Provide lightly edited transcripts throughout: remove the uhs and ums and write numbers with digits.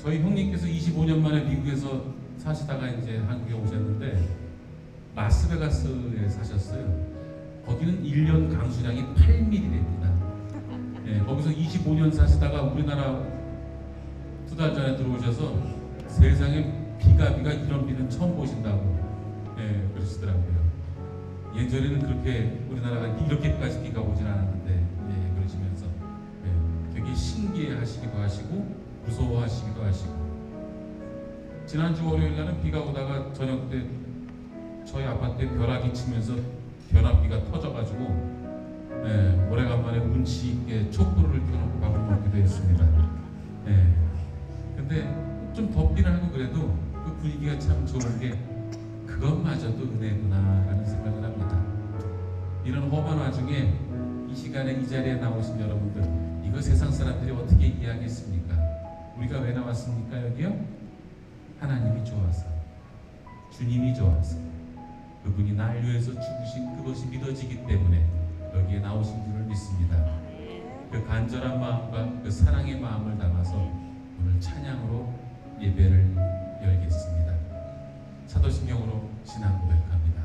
저희 형님께서 25년 만에 미국에서 사시다가 이제 한국에 오셨는데 라스베가스에 사셨어요. 거기는 1년 강수량이 8mm랍니다. 예, 거기서 25년 사시다가 우리나라 2달 전에 들어오셔서 세상에 비가 이런 비는 처음 보신다고 그러시더라고요. 예전에는 그렇게 우리나라가 이렇게까지 비가 오진 않았는데 그러시면서 되게 신기해하시기도 하시고 무서워하시기도 하시고. 지난주 월요일날은 비가 오다가 저녁 때 저희 아파트에 벼락이 치면서 벼락비가 터져가지고 오래간만에 운치 있게 촛불을 켜놓고 밥을 먹기도 했습니다. 근데 좀 덥기는 하고 그래도 그 분위기가 참 좋은 게 그것마저도 은혜구나라는 생각을 합니다. 이런 험한 와중에 이 시간에 이 자리에 나오신 여러분들, 이거 세상 사람들이 어떻게 이해하겠습니까? 우리가 왜 나왔습니까? 여기요? 하나님이 좋아서, 주님이 좋아서, 그분이 날 위해서 죽으신 그것이 믿어지기 때문에 여기에 나오신 줄을 믿습니다. 그 간절한 마음과 그 사랑의 마음을 담아서 오늘 찬양으로 예배를 열겠습니다. 사도신경으로 신앙 고백합니다.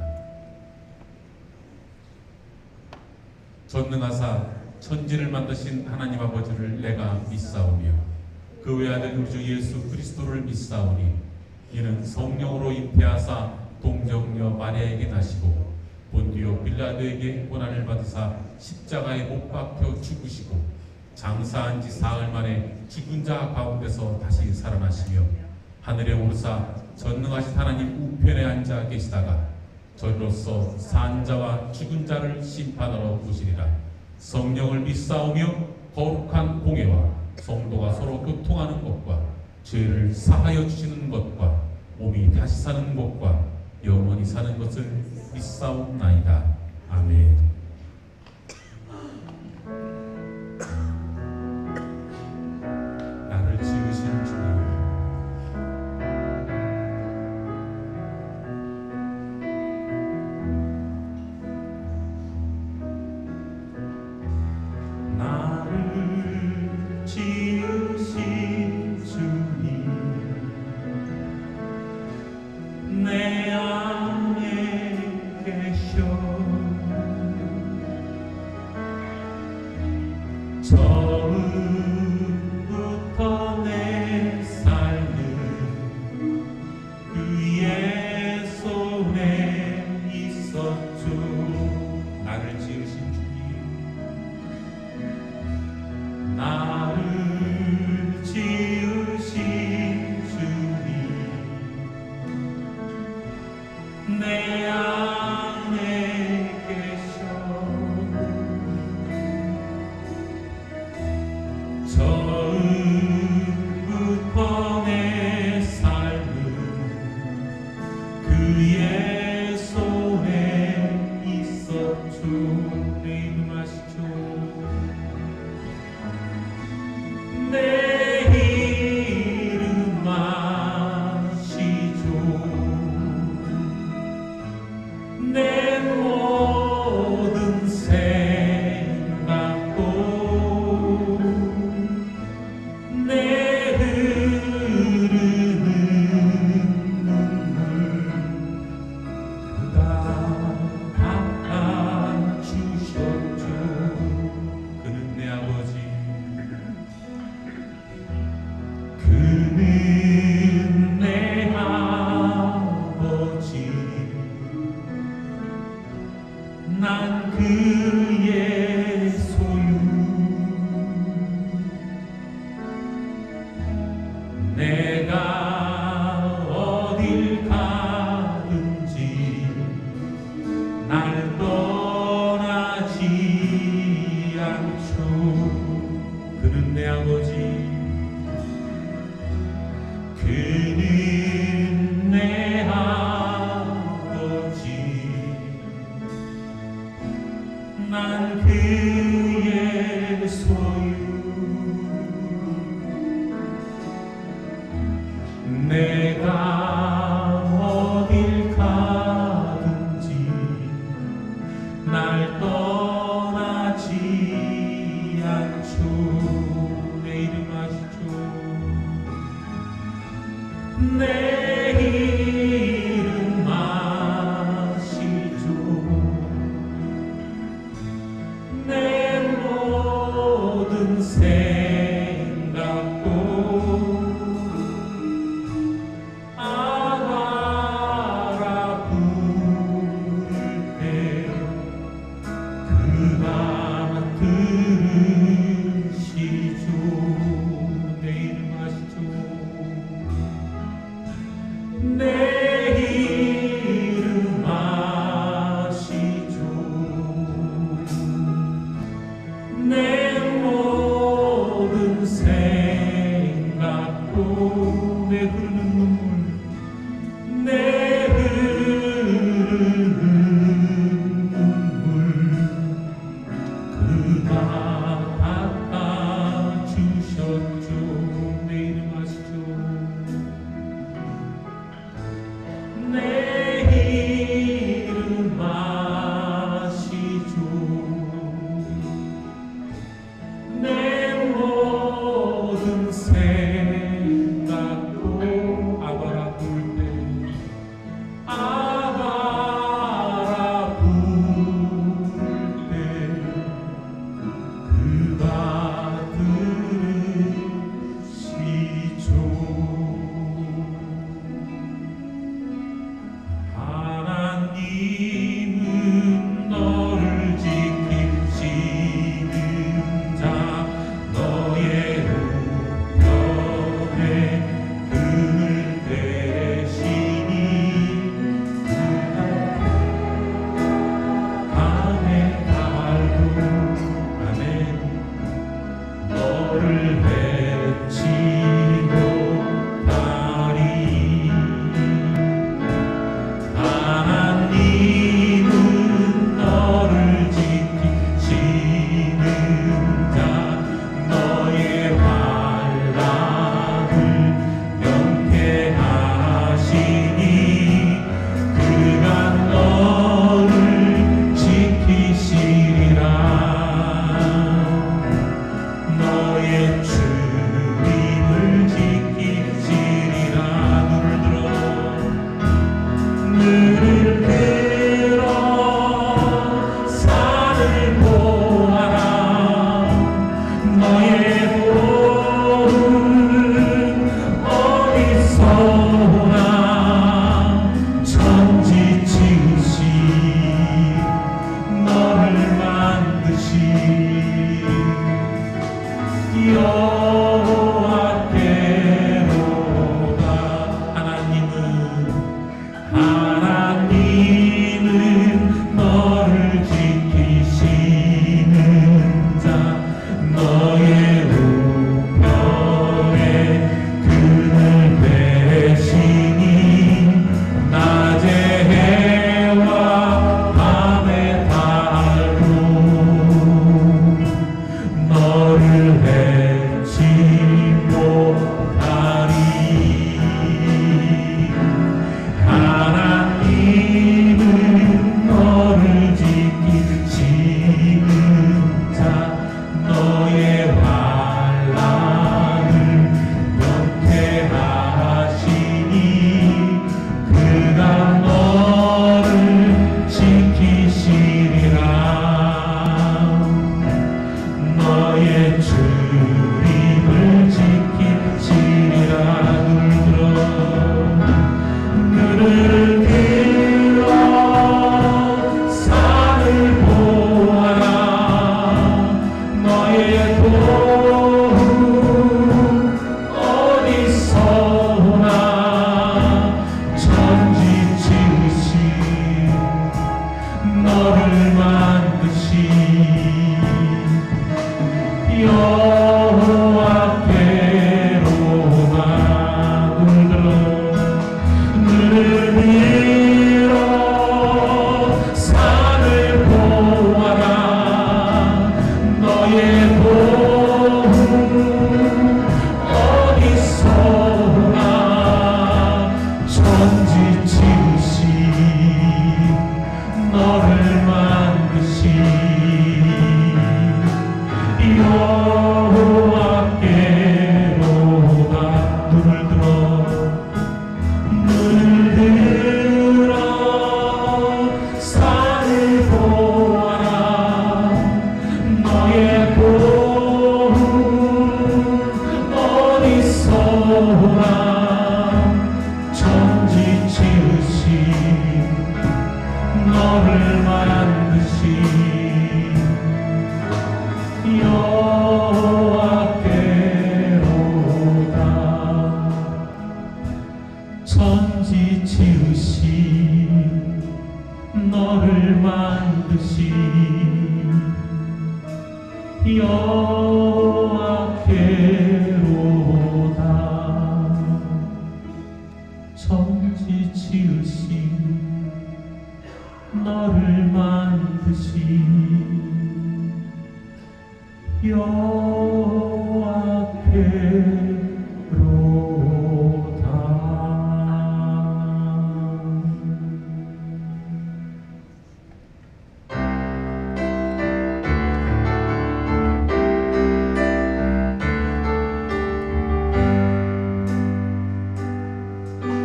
전능하사 천지를 만드신 하나님 아버지를 내가 믿사오며 그 외아들 우리 주 예수 그리스도를 믿사오니 이는 성령으로 잉태하사 동정녀 마리아에게 나시고 본디오 빌라도에게 고난을 받으사 십자가에 못 박혀 죽으시고 장사한 지 사흘 만에 죽은 자 가운데서 다시 살아나시며 하늘에 오르사 전능하신 하나님 우편에 앉아 계시다가 저리로서 산 자와 죽은 자를 심판하러 오시리라. 성령을 믿사오며 거룩한 공예와 성도가 서로 교통하는 것과 죄를 사하여 주시는 것과 몸이 다시 사는 것과 영원히 사는 것을 믿사옵나이다. 아멘. 나를 지으신 주님, 나를 지으신 주님, 내 안에 계셔 처음부터 내 삶은 그의 손에 있었죠. 나를 지으신 주님, 나를 지으신 주님, 내 안에 계셔 처음부터 내 삶은 그의 손에 있었죠. 내 이름 아시죠? 내 이름 아시죠? 내 모든 생각도 내 흐르는 눈물 그가 닦아주셨죠. 그는 내 아버지, 그는 내 아버지, 난 그의 소유, 내가 어딜 가든지 날 떠나지 않죠. 그는 내 아버지, 그는 내 아버지, 난 그의 소유, 내가 어딜 가든지 날 떠나지 않죠. 내 이름 아시죠? 내 흐르는 눈물 내 흐르는 눈물 그가 닦아주셨죠. 내 이름 아시죠? 내 이름 아시죠? 내 모든 생각도 아바라 부를 때 아바라 부를 때 그가 들으시죠. 하나님은 너를 지키시는 자 너의 우편에 그늘 되시니 밤에 달도 아멘 너를 해치 못하리. 하나님은 너를 지키시는 자 너의 환난을 명쾌하시니 그가 너를 지키시리라. 너의 주님을 지키시리라. 눈을 들어 산을 보아라. 너의 도움은 어디서 오나. 천지 지으신 너를 만드신 여호와께로다. 하나님은 너를 지키시는 자 너의 우편에 그늘 되시니 낮의 해와 밤의 달도 너를 해치 못하리. 하나님은 너를 지키시는 자 너의 환난을 명쾌하시니 그가 너를 지키시리라. 너의 주님을 지키시리라. 눈을 들어 산을 보아라. 너의 도움 어디서 오나. 천지 지으신 너를 만드신 여호와께로다. 눈을 들어 산을 보아라. 너의 도움 어디서 오나. 천지 지으신 너를 만드신 여호와께로다. 눈을 들어 산을 보아라. 너의 도움 어디서 오나. 천지 지으신 너를 만드신 여호와께로다. 천지 지으신 너를 만드신 여호와께로다.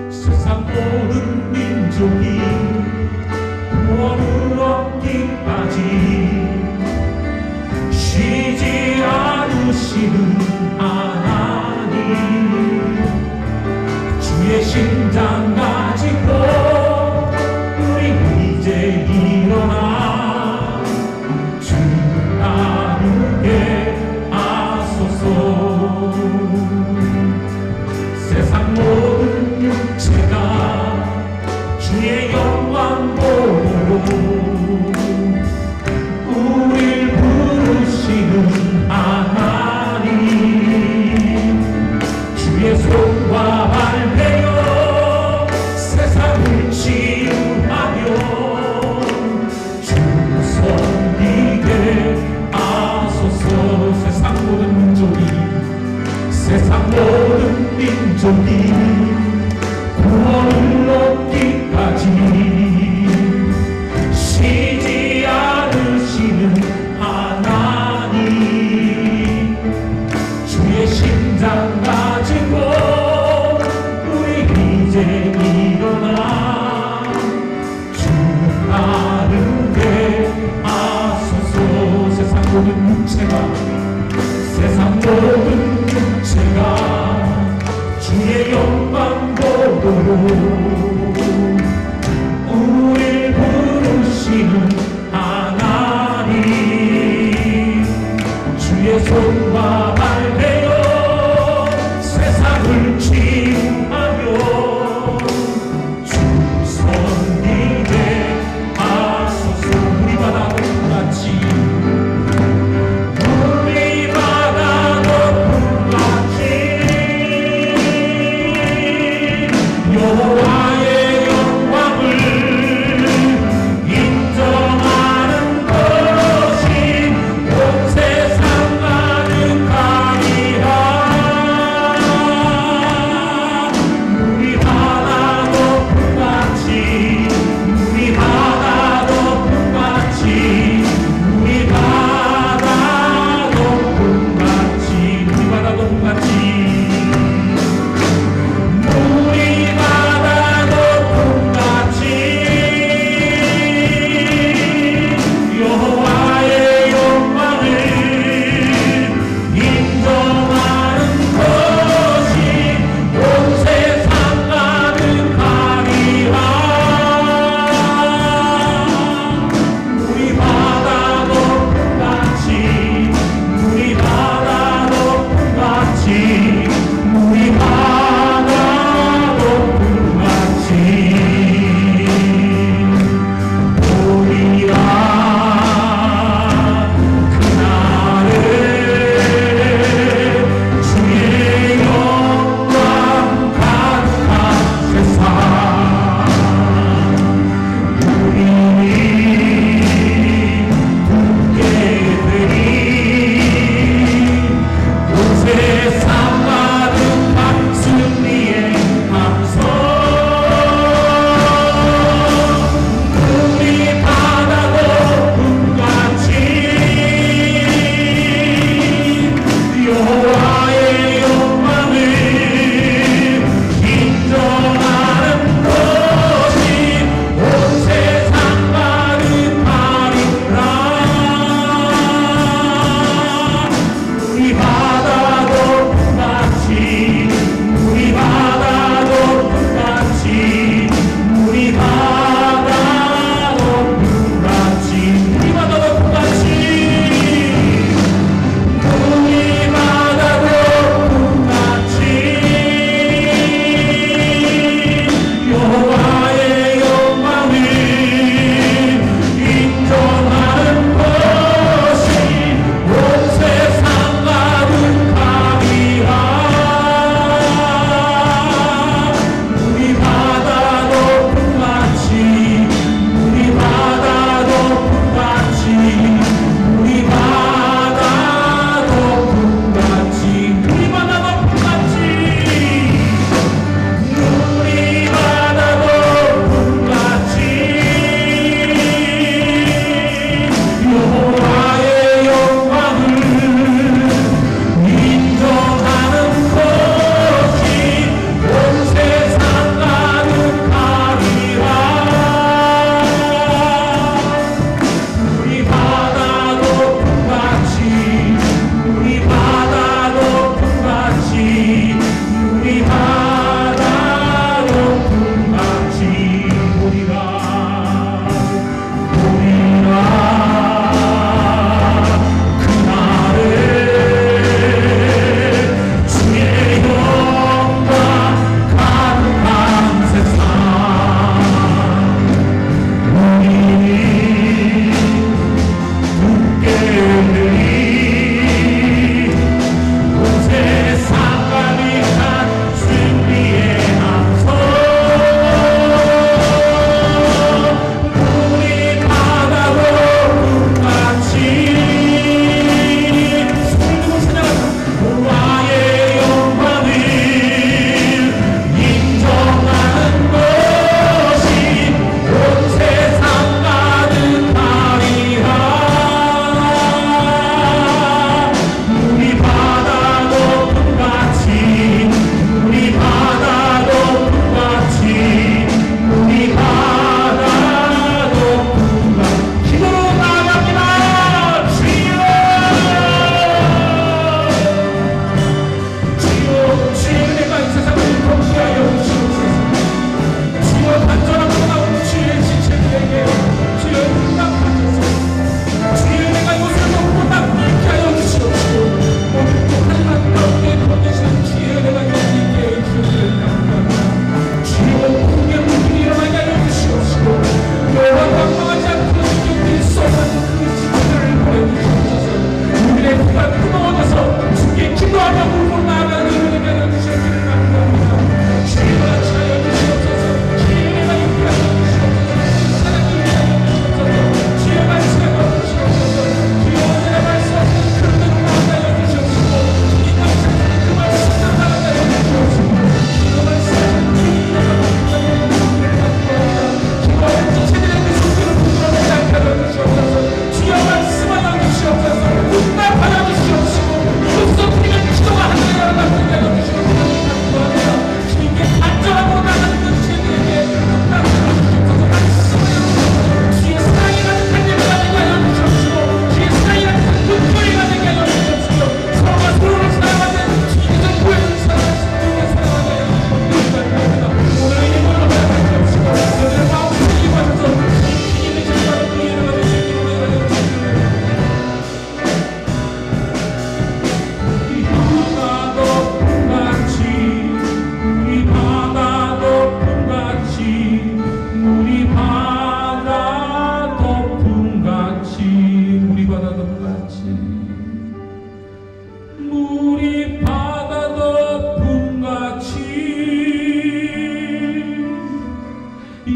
세상 모든 민족이 구원을 얻기까지 쉬지 않으시는 하나님, 주의 심장 가지고 우리 이제 일어나 주 따르게 하소서. 세상 모든 육체가 주의 영광 보고 우릴 부르시는 하나님, 주의 손과 발 베어 세상을 치유하며 주 섬기게 하소서. 세상 모든 민족이 구원을 얻기까지 쉬지 않으시는 하나님, 주의 심장 가지고 우리 이제 일어나 주 따르게 하소서. 세상 모든 육체가 주의 영광 보고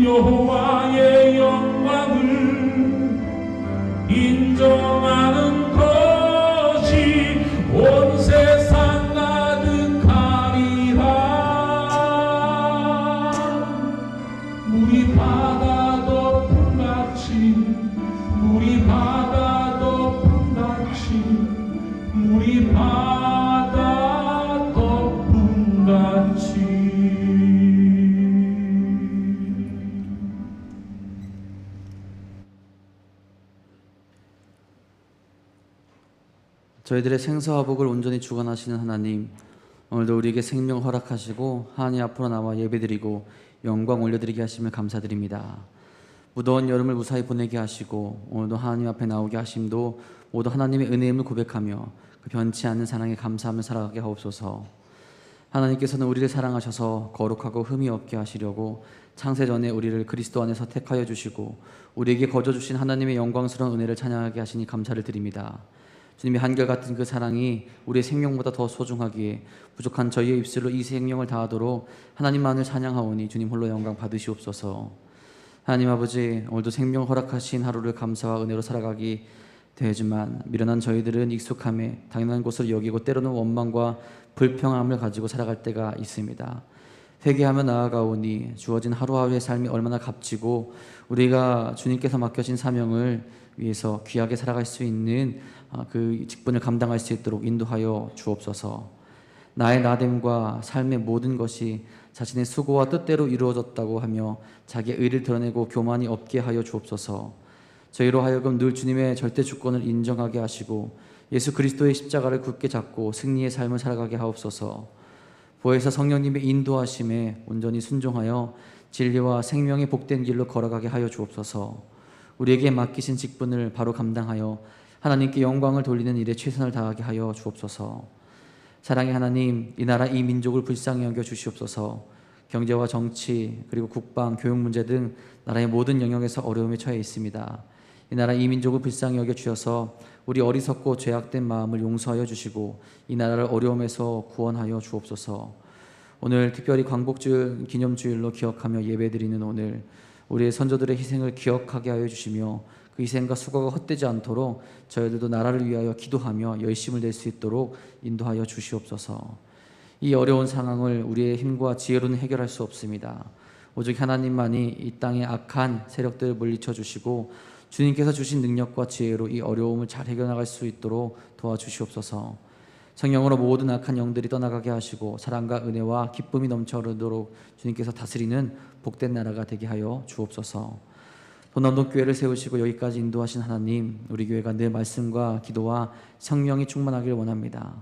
여호와의 영광을 인정하는 것이 온 세상 가득하리라. 물이 바다 덮음같이 물이 바다 덮음같이 물이 바다 덮음같이. 저희들의 생사화복을 온전히 주관하시는 하나님, 오늘도 우리에게 생명 허락하시고 하나님 앞으로 나와 예배드리고 영광 올려드리게 하심을 감사드립니다. 무더운 여름을 무사히 보내게 하시고 오늘도 하나님 앞에 나오게 하심도 모두 하나님의 은혜임을 고백하며 그 변치 않는 사랑에 감사하며 살아가게 하옵소서. 하나님께서는 우리를 사랑하셔서 거룩하고 흠이 없게 하시려고 창세전에 우리를 그리스도 안에서 택하여 주시고 우리에게 거저 주신 하나님의 영광스러운 은혜를 찬양하게 하시니 감사를 드립니다. 주님의 한결같은 그 사랑이 우리의 생명보다 더 소중하기에 부족한 저희의 입술로 이 생명을 다하도록 하나님만을 찬양하오니 주님 홀로 영광 받으시옵소서. 하나님 아버지, 오늘도 생명 허락하신 하루를 감사와 은혜로 살아가기 되지만 미련한 저희들은 익숙함에 당연한 것으로 여기고 때로는 원망과 불평함을 가지고 살아갈 때가 있습니다. 회개하며 나아가오니 주어진 하루하루의 삶이 얼마나 값지고 우리가 주님께서 맡겨진 사명을 위해서 귀하게 살아갈 수 있는 그 직분을 감당할 수 있도록 인도하여 주옵소서. 나의 나됨과 삶의 모든 것이 자신의 수고와 뜻대로 이루어졌다고 하며 자기의 의를 드러내고 교만이 없게 하여 주옵소서. 저희로 하여금 늘 주님의 절대 주권을 인정하게 하시고 예수 그리스도의 십자가를 굳게 잡고 승리의 삶을 살아가게 하옵소서. 보혜사 성령님의 인도하심에 온전히 순종하여 진리와 생명의 복된 길로 걸어가게 하여 주옵소서. 우리에게 맡기신 직분을 바로 감당하여 하나님께 영광을 돌리는 일에 최선을 다하게 하여 주옵소서. 사랑의 하나님, 이 나라 이 민족을 불쌍히 여겨 주시옵소서. 경제와 정치 그리고 국방, 교육 문제 등 나라의 모든 영역에서 어려움에 처해 있습니다. 이 나라 이 민족을 불쌍히 여겨 주셔서 우리 어리석고 죄악된 마음을 용서하여 주시고 이 나라를 어려움에서 구원하여 주옵소서. 오늘 특별히 광복주일 기념주일로 기억하며 예배드리는 오늘 우리의 선조들의 희생을 기억하게 하여 주시며 그 희생과 수고가 헛되지 않도록 저희들도 나라를 위하여 기도하며 열심을 낼 수 있도록 인도하여 주시옵소서. 이 어려운 상황을 우리의 힘과 지혜로는 해결할 수 없습니다. 오직 하나님만이 이 땅의 악한 세력들을 물리쳐 주시고 주님께서 주신 능력과 지혜로 이 어려움을 잘 해결나갈 수 있도록 도와주시옵소서. 성령으로 모든 악한 영들이 떠나가게 하시고 사랑과 은혜와 기쁨이 넘쳐 흐르도록 주님께서 다스리는 복된 나라가 되게 하여 주옵소서. 도남동교회를 세우시고 여기까지 인도하신 하나님, 우리 교회가 늘 말씀과 기도와 성령이 충만하기를 원합니다.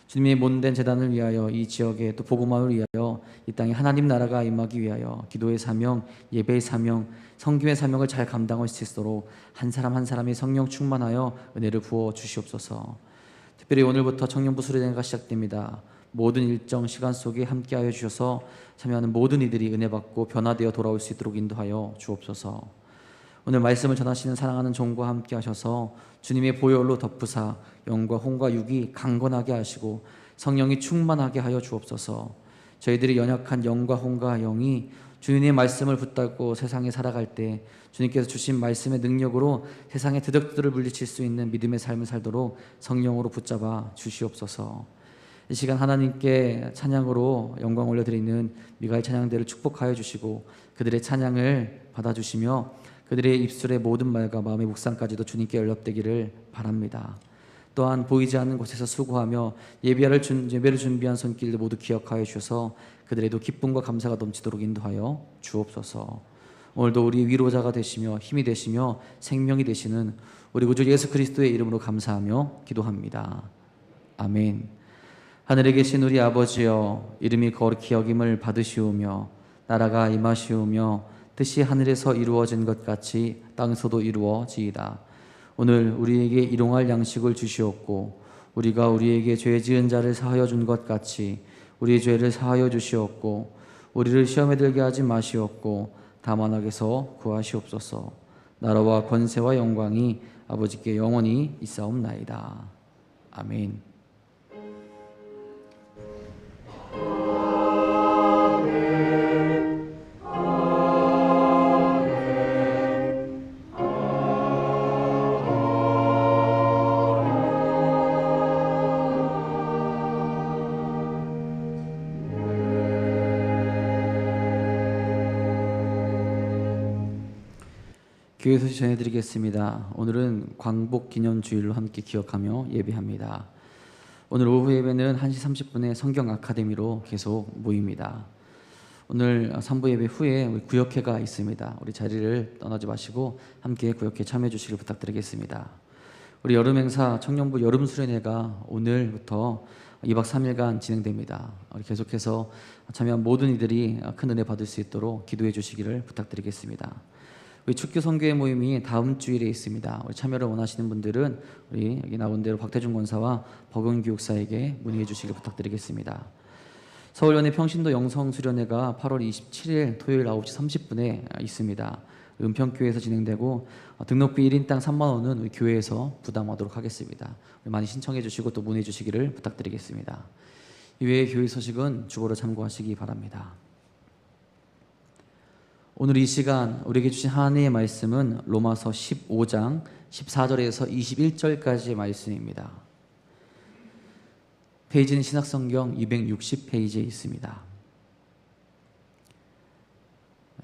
주님의 몸된 재단을 위하여 이 지역에 또 복음화를 위하여 이 땅에 하나님 나라가 임하기 위하여 기도의 사명, 예배의 사명, 성김의 사명을 잘 감당할 수 있도록 한 사람 한 사람이 성령 충만하여 은혜를 부어 주시옵소서. 특별히 오늘부터 청년부 수련회가 시작됩니다. 모든 일정 시간 속에 함께하여 주셔서 참여하는 모든 이들이 은혜 받고 변화되어 돌아올 수 있도록 인도하여 주옵소서. 오늘 말씀을 전하시는 사랑하는 종과 함께 하셔서 주님의 보혈로 덮으사 영과 혼과 육이 강건하게 하시고 성령이 충만하게 하여 주옵소서. 저희들이 연약한 영과 혼과 영이 주님의 말씀을 붙잡고 세상에 살아갈 때 주님께서 주신 말씀의 능력으로 세상의 드덕들을 물리칠 수 있는 믿음의 삶을 살도록 성령으로 붙잡아 주시옵소서. 이 시간 하나님께 찬양으로 영광 올려드리는 미가엘 찬양대를 축복하여 주시고 그들의 찬양을 받아주시며 그들의 입술의 모든 말과 마음의 묵상까지도 주님께 연락되기를 바랍니다. 또한 보이지 않는 곳에서 수고하며 예배를 준비한 손길들 모두 기억하여 주셔서 그들에도 기쁨과 감사가 넘치도록 인도하여 주옵소서. 오늘도 우리 위로자가 되시며 힘이 되시며 생명이 되시는 우리 구주 예수 그리스도의 이름으로 감사하며 기도합니다. 아멘. 하늘에 계신 우리 아버지여, 이름이 거룩히 여김을 받으시오며 나라가 임하시오며 뜻이 하늘에서 이루어진 것 같이 땅에서도 이루어지이다. 오늘 우리에게 일용할 양식을 주시옵고 우리가 우리에게 죄 지은 자를 사하여 준 것 같이 우리의 죄를 사하여 주시옵고 우리를 시험에 들게 하지 마시옵고 다만 악에서 구하시옵소서. 나라와 권세와 영광이 아버지께 영원히 있사옵나이다. 아멘. 교회 소식 전해드리겠습니다. 오늘은 광복 기념주일로 함께 기억하며 예배합니다. 오늘 오후 예배는 1시 30분에 성경 아카데미로 계속 모입니다. 오늘 3부 예배 후에 우리 구역회가 있습니다. 우리 자리를 떠나지 마시고 함께 구역회 참여해 주시길 부탁드리겠습니다. 우리 여름 행사 청년부 여름 수련회가 오늘부터 2박 3일간 진행됩니다. 우리 계속해서 참여한 모든 이들이 큰 은혜 받을 수 있도록 기도해 주시기를 부탁드리겠습니다. 우리 축교 선교회 모임이 다음 주일에 있습니다. 우리 참여를 원하시는 분들은 우리 여기 나온 대로 박태준 권사와 버금기 목사에게 문의해 주시길 부탁드리겠습니다. 서울연회 평신도 영성수련회가 8월 27일 토요일 9시 30분에 있습니다. 은평교회에서 진행되고 등록비 1인당 3만 원은 우리 교회에서 부담하도록 하겠습니다. 많이 신청해 주시고 또 문의해 주시기를 부탁드리겠습니다. 이외의 교회 소식은 주보를 참고하시기 바랍니다. 오늘 이 시간 우리에게 주신 하나님의 말씀은 로마서 15장 14절에서 21절까지의 말씀입니다. 페이지는 신약성경 260페이지에 있습니다.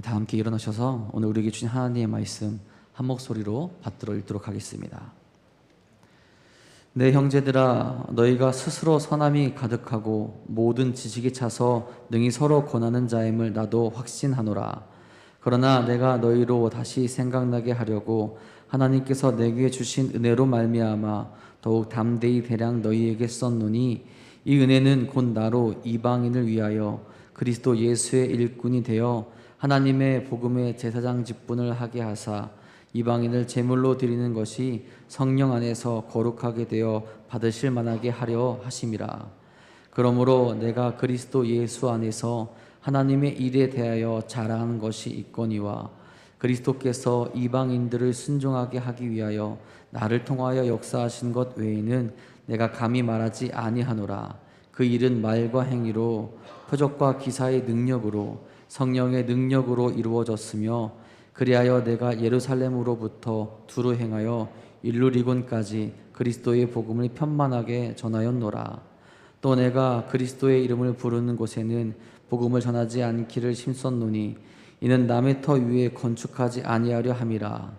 다 함께 일어나셔서 오늘 우리에게 주신 하나님의 말씀 한 목소리로 받들어 읽도록 하겠습니다. 내 형제들아, 너희가 스스로 선함이 가득하고 모든 지식이 차서 능히 서로 권하는 자임을 나도 확신하노라. 그러나 내가 너희로 다시 생각나게 하려고 하나님께서 내게 주신 은혜로 말미암아 더욱 담대히 대량 너희에게 썼노니 이 은혜는 곧 나로 이방인을 위하여 그리스도 예수의 일꾼이 되어 하나님의 복음의 제사장 직분을 하게 하사 이방인을 제물로 드리는 것이 성령 안에서 거룩하게 되어 받으실 만하게 하려 하심이라. 그러므로 내가 그리스도 예수 안에서 하나님의 일에 대하여 자랑하는 것이 있거니와 그리스도께서 이방인들을 순종하게 하기 위하여 나를 통하여 역사하신 것 외에는 내가 감히 말하지 아니하노라. 그 일은 말과 행위로 표적과 기사의 능력으로 성령의 능력으로 이루어졌으며 그리하여 내가 예루살렘으로부터 두루 행하여 일루리곤까지 그리스도의 복음을 편만하게 전하였노라. 또 내가 그리스도의 이름을 부르는 곳에는 복음을 전하지 않기를 힘썼노니 이는 남의 터 위에 건축하지 아니하려 함이라.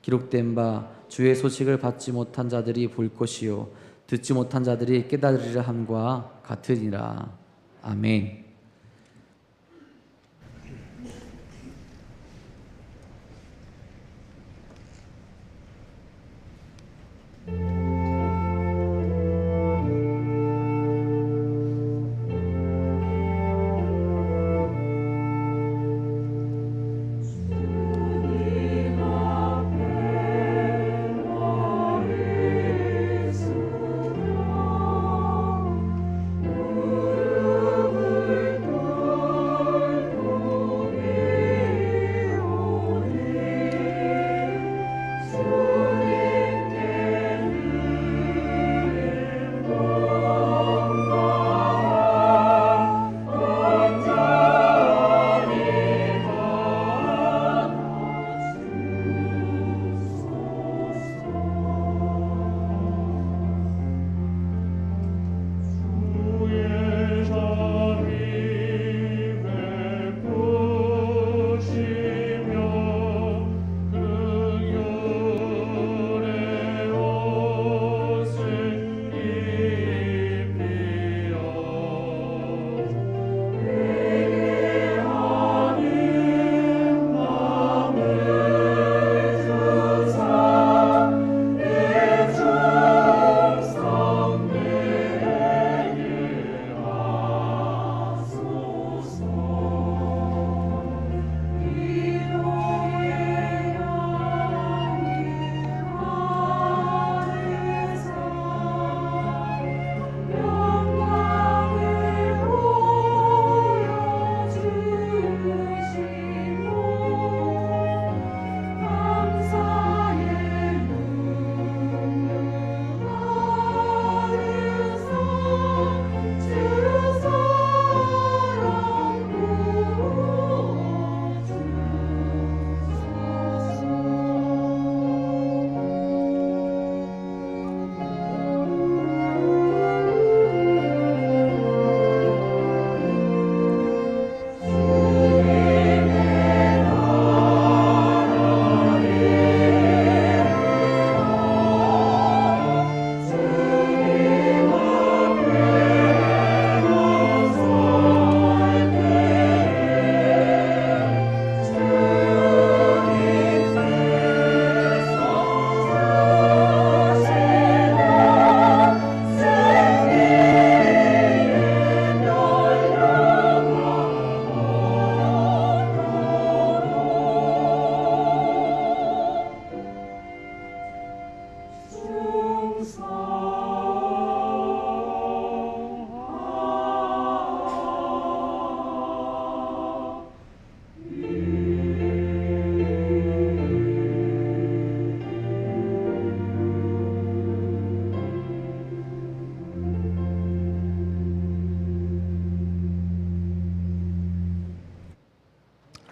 기록된 바 주의 소식을 받지 못한 자들이 볼 것이요 듣지 못한 자들이 깨달으리라 함과 같으니라. 아멘. 무릎을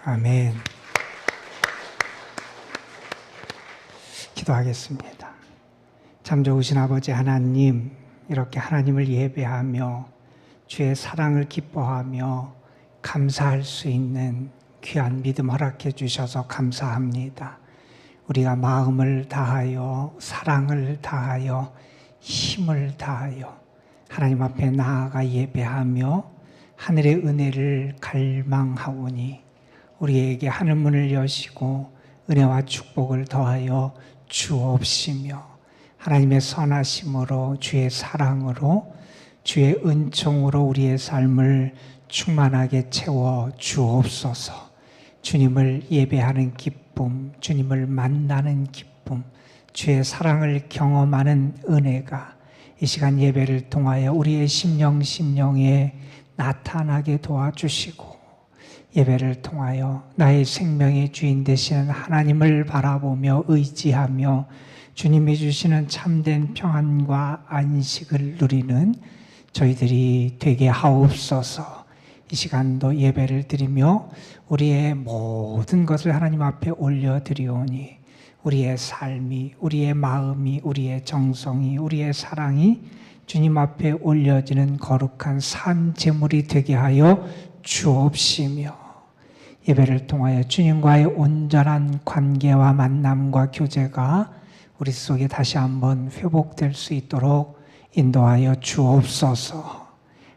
아멘. 기도하겠습니다. 참 좋으신 아버지 하나님, 이렇게 하나님을 예배하며 주의 사랑을 기뻐하며 감사할 수 있는 귀한 믿음 허락해 주셔서 감사합니다. 우리가 마음을 다하여 사랑을 다하여 힘을 다하여 하나님 앞에 나아가 예배하며 하늘의 은혜를 갈망하오니 우리에게 하늘문을 여시고 은혜와 축복을 더하여 주옵시며 하나님의 선하심으로 주의 사랑으로 주의 은총으로 우리의 삶을 충만하게 채워 주옵소서. 주님을 예배하는 기쁨, 주님을 만나는 기쁨, 주의 사랑을 경험하는 은혜가 이 시간 예배를 통하여 우리의 심령에 나타나게 도와주시고 예배를 통하여 나의 생명의 주인 되시는 하나님을 바라보며 의지하며 주님이 주시는 참된 평안과 안식을 누리는 저희들이 되게 하옵소서. 이 시간도 예배를 드리며 우리의 모든 것을 하나님 앞에 올려드리오니 우리의 삶이, 우리의 마음이, 우리의 정성이, 우리의 사랑이 주님 앞에 올려지는 거룩한 산 제물이 되게 하여 주옵시며 예배를 통하여 주님과의 온전한 관계와 만남과 교제가 우리 속에 다시 한번 회복될 수 있도록 인도하여 주옵소서.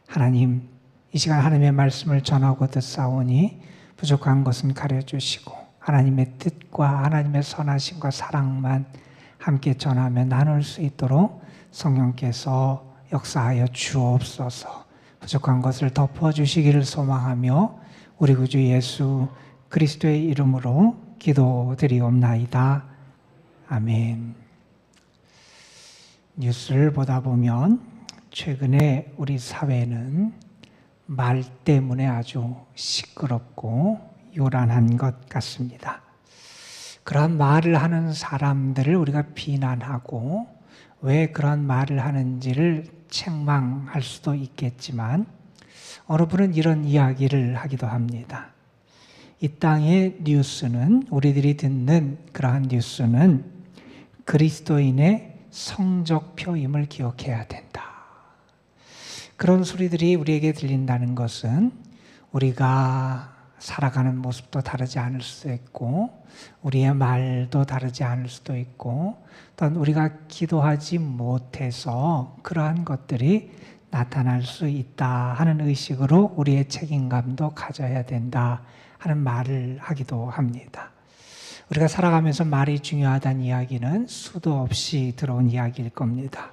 하나님, 이 시간 하나님의 말씀을 전하고 듣사오니 부족한 것은 가려주시고 하나님의 뜻과 하나님의 선하심과 사랑만 함께 전하며 나눌 수 있도록 성령께서 역사하여 주옵소서. 부족한 것을 덮어주시기를 소망하며 우리 구주 예수 그리스도의 이름으로 기도드리옵나이다. 아멘. 뉴스를 보다 보면 최근에 우리 사회는 말 때문에 아주 시끄럽고 요란한 것 같습니다. 그러한 말을 하는 사람들을 우리가 비난하고 왜 그런 말을 하는지를 책망할 수도 있겠지만 어느 분은 이런 이야기를 하기도 합니다. 이 땅의 뉴스는, 우리들이 듣는 그러한 뉴스는 그리스도인의 성적표임을 기억해야 된다. 그런 소리들이 우리에게 들린다는 것은 우리가 살아가는 모습도 다르지 않을 수도 있고 우리의 말도 다르지 않을 수도 있고 또한 우리가 기도하지 못해서 그러한 것들이 나타날 수 있다 하는 의식으로 우리의 책임감도 가져야 된다 하는 말을 하기도 합니다. 우리가 살아가면서 말이 중요하다는 이야기는 수도 없이 들어온 이야기일 겁니다.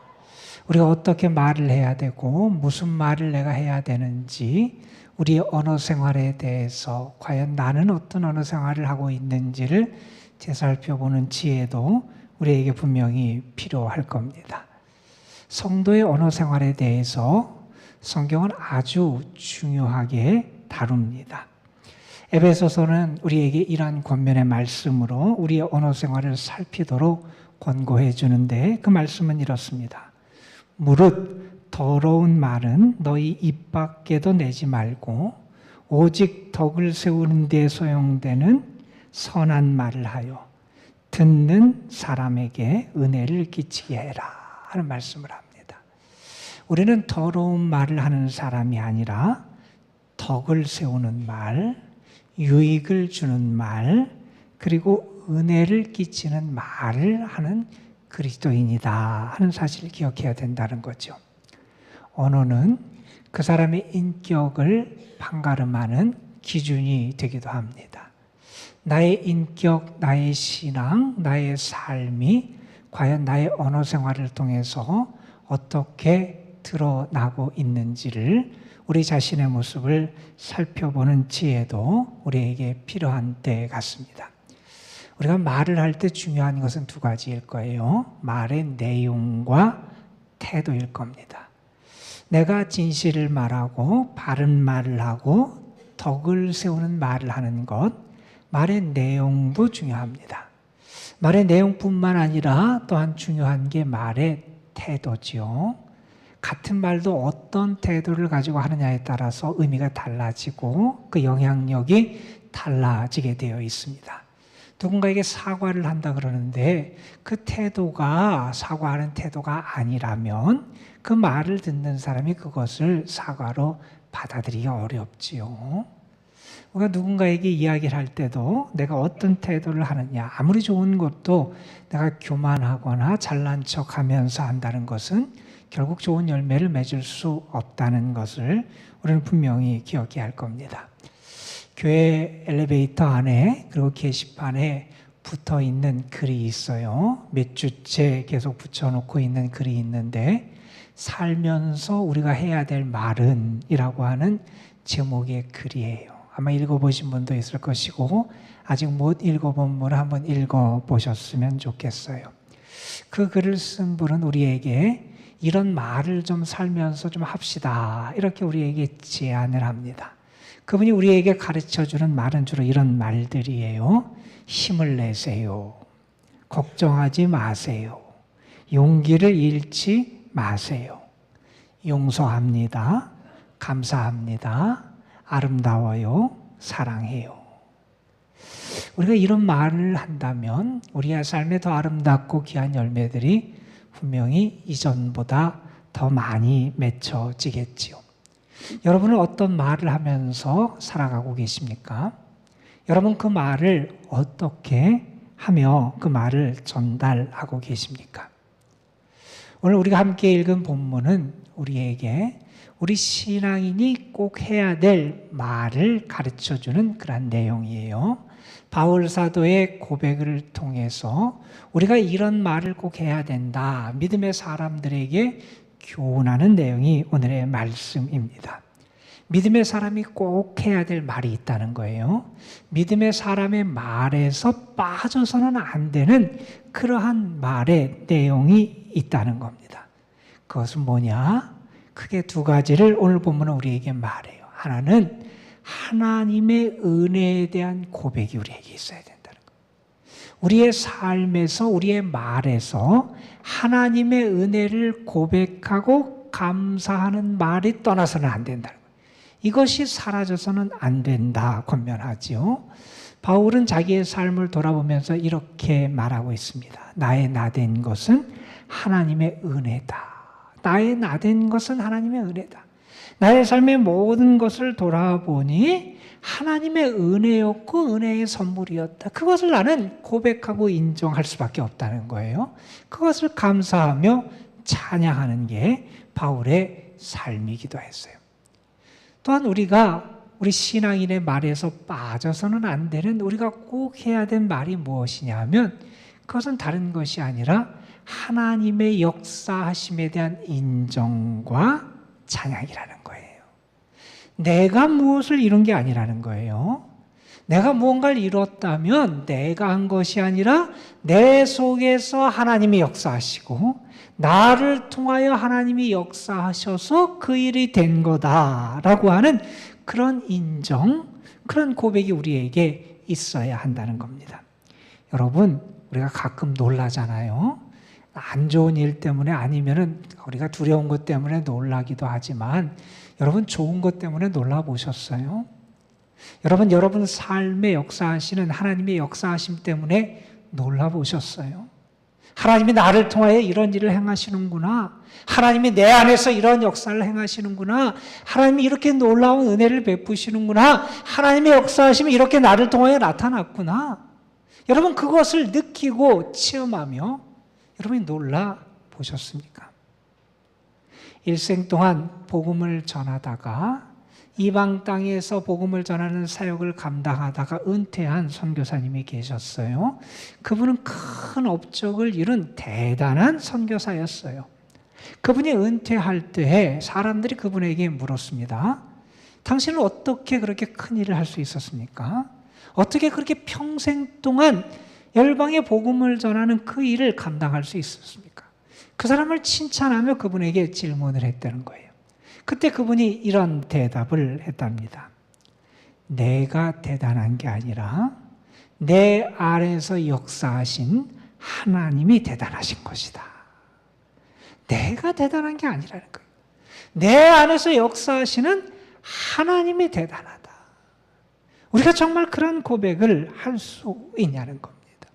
우리가 어떻게 말을 해야 되고 무슨 말을 내가 해야 되는지 우리의 언어 생활에 대해서 과연 나는 어떤 언어 생활을 하고 있는지를 되살펴보는 지혜도 우리에게 분명히 필요할 겁니다. 성도의 언어 생활에 대해서 성경은 아주 중요하게 다룹니다. 에베소서는 우리에게 이러한 권면의 말씀으로 우리의 언어 생활을 살피도록 권고해 주는데 그 말씀은 이렇습니다. 무릇 더러운 말은 너희 입 밖에도 내지 말고 오직 덕을 세우는 데 소용되는 선한 말을 하여 듣는 사람에게 은혜를 끼치게 해라 하는 말씀을 합니다. 우리는 더러운 말을 하는 사람이 아니라 덕을 세우는 말, 유익을 주는 말, 그리고 은혜를 끼치는 말을 하는 그리스도인이다 하는 사실을 기억해야 된다는 거죠. 언어는 그 사람의 인격을 판가름하는 기준이 되기도 합니다. 나의 인격, 나의 신앙, 나의 삶이 과연 나의 언어 생활을 통해서 어떻게 드러나고 있는지를 우리 자신의 모습을 살펴보는 지혜도 우리에게 필요한 때 같습니다. 우리가 말을 할 때 중요한 것은 두 가지일 거예요. 말의 내용과 태도일 겁니다. 내가 진실을 말하고 바른 말을 하고 덕을 세우는 말을 하는 것, 말의 내용도 중요합니다. 말의 내용뿐만 아니라 또한 중요한 게 말의 태도지요. 같은 말도 어떤 태도를 가지고 하느냐에 따라서 의미가 달라지고 그 영향력이 달라지게 되어 있습니다. 누군가에게 사과를 한다 그러는데 그 태도가 사과하는 태도가 아니라면 그 말을 듣는 사람이 그것을 사과로 받아들이기 어렵지요. 우리가 누군가에게 이야기를 할 때도 내가 어떤 태도를 하느냐, 아무리 좋은 것도 내가 교만하거나 잘난 척하면서 한다는 것은 결국 좋은 열매를 맺을 수 없다는 것을 우리는 분명히 기억해야 할 겁니다. 교회 엘리베이터 안에 그리고 게시판에 붙어 있는 글이 있어요. 몇 주째 계속 붙여놓고 있는 글이 있는데 살면서 우리가 해야 될 말은 이라고 하는 제목의 글이에요. 아마 읽어보신 분도 있을 것이고 아직 못 읽어본 분은 한번 읽어보셨으면 좋겠어요. 그 글을 쓴 분은 우리에게 이런 말을 좀 살면서 좀 합시다 이렇게 우리에게 제안을 합니다. 그분이 우리에게 가르쳐주는 말은 주로 이런 말들이에요. 힘을 내세요. 걱정하지 마세요. 용기를 잃지 마세요. 용서합니다. 감사합니다. 아름다워요. 사랑해요. 우리가 이런 말을 한다면 우리의 삶에 더 아름답고 귀한 열매들이 분명히 이전보다 더 많이 맺혀지겠지요. 여러분은 어떤 말을 하면서 살아가고 계십니까? 여러분 그 말을 어떻게 하며 그 말을 전달하고 계십니까? 오늘 우리가 함께 읽은 본문은 우리에게 우리 신앙인이 꼭 해야 될 말을 가르쳐주는 그런 내용이에요. 바울 사도의 고백을 통해서 우리가 이런 말을 꼭 해야 된다. 믿음의 사람들에게 교훈하는 내용이 오늘의 말씀입니다. 믿음의 사람이 꼭 해야 될 말이 있다는 거예요. 믿음의 사람의 말에서 빠져서는 안 되는 그러한 말의 내용이 있다는 겁니다. 그것은 뭐냐? 크게 두 가지를 오늘 본문은 우리에게 말해요. 하나는 하나님의 은혜에 대한 고백이 우리에게 있어야 된다는 거예요. 우리의 삶에서 우리의 말에서 하나님의 은혜를 고백하고 감사하는 말이 떠나서는 안 된다는 거예요. 이것이 사라져서는 안 된다 권면하지요. 바울은 자기의 삶을 돌아보면서 이렇게 말하고 있습니다. 나의 나된 것은 하나님의 은혜다. 나의 나된 것은 하나님의 은혜다. 나의 삶의 모든 것을 돌아보니 하나님의 은혜였고 은혜의 선물이었다. 그것을 나는 고백하고 인정할 수밖에 없다는 거예요. 그것을 감사하며 찬양하는 게 바울의 삶이기도 했어요. 또한 우리 신앙인의 말에서 빠져서는 안 되는 우리가 꼭 해야 될 말이 무엇이냐 하면 그것은 다른 것이 아니라 하나님의 역사하심에 대한 인정과 찬양이라는 거예요. 내가 무엇을 이룬 게 아니라는 거예요. 내가 무언가를 이뤘다면 내가 한 것이 아니라 내 속에서 하나님이 역사하시고 나를 통하여 하나님이 역사하셔서 그 일이 된 거다라고 하는 그런 인정, 그런 고백이 우리에게 있어야 한다는 겁니다. 여러분, 우리가 가끔 놀라잖아요. 안 좋은 일 때문에 아니면은 우리가 두려운 것 때문에 놀라기도 하지만 여러분 좋은 것 때문에 놀라보셨어요? 여러분 삶에 역사하시는 하나님의 역사하심 때문에 놀라보셨어요? 하나님이 나를 통하여 이런 일을 행하시는구나. 하나님이 내 안에서 이런 역사를 행하시는구나. 하나님이 이렇게 놀라운 은혜를 베푸시는구나. 하나님의 역사하심이 이렇게 나를 통하여 나타났구나. 여러분 그것을 느끼고 체험하며 여러분이 놀라 보셨습니까? 일생 동안 복음을 전하다가 이방 땅에서 복음을 전하는 사역을 감당하다가 은퇴한 선교사님이 계셨어요. 그분은 큰 업적을 이룬 대단한 선교사였어요. 그분이 은퇴할 때 사람들이 그분에게 물었습니다. 당신은 어떻게 그렇게 큰 일을 할 수 있었습니까? 어떻게 그렇게 평생 동안 열방의 복음을 전하는 그 일을 감당할 수 있었습니까? 그 사람을 칭찬하며 그분에게 질문을 했다는 거예요. 그때 그분이 이런 대답을 했답니다. 내가 대단한 게 아니라 내 안에서 역사하신 하나님이 대단하신 것이다. 내가 대단한 게 아니라는 거예요. 내 안에서 역사하시는 하나님이 대단하다. 우리가 정말 그런 고백을 할 수 있냐는 겁니다.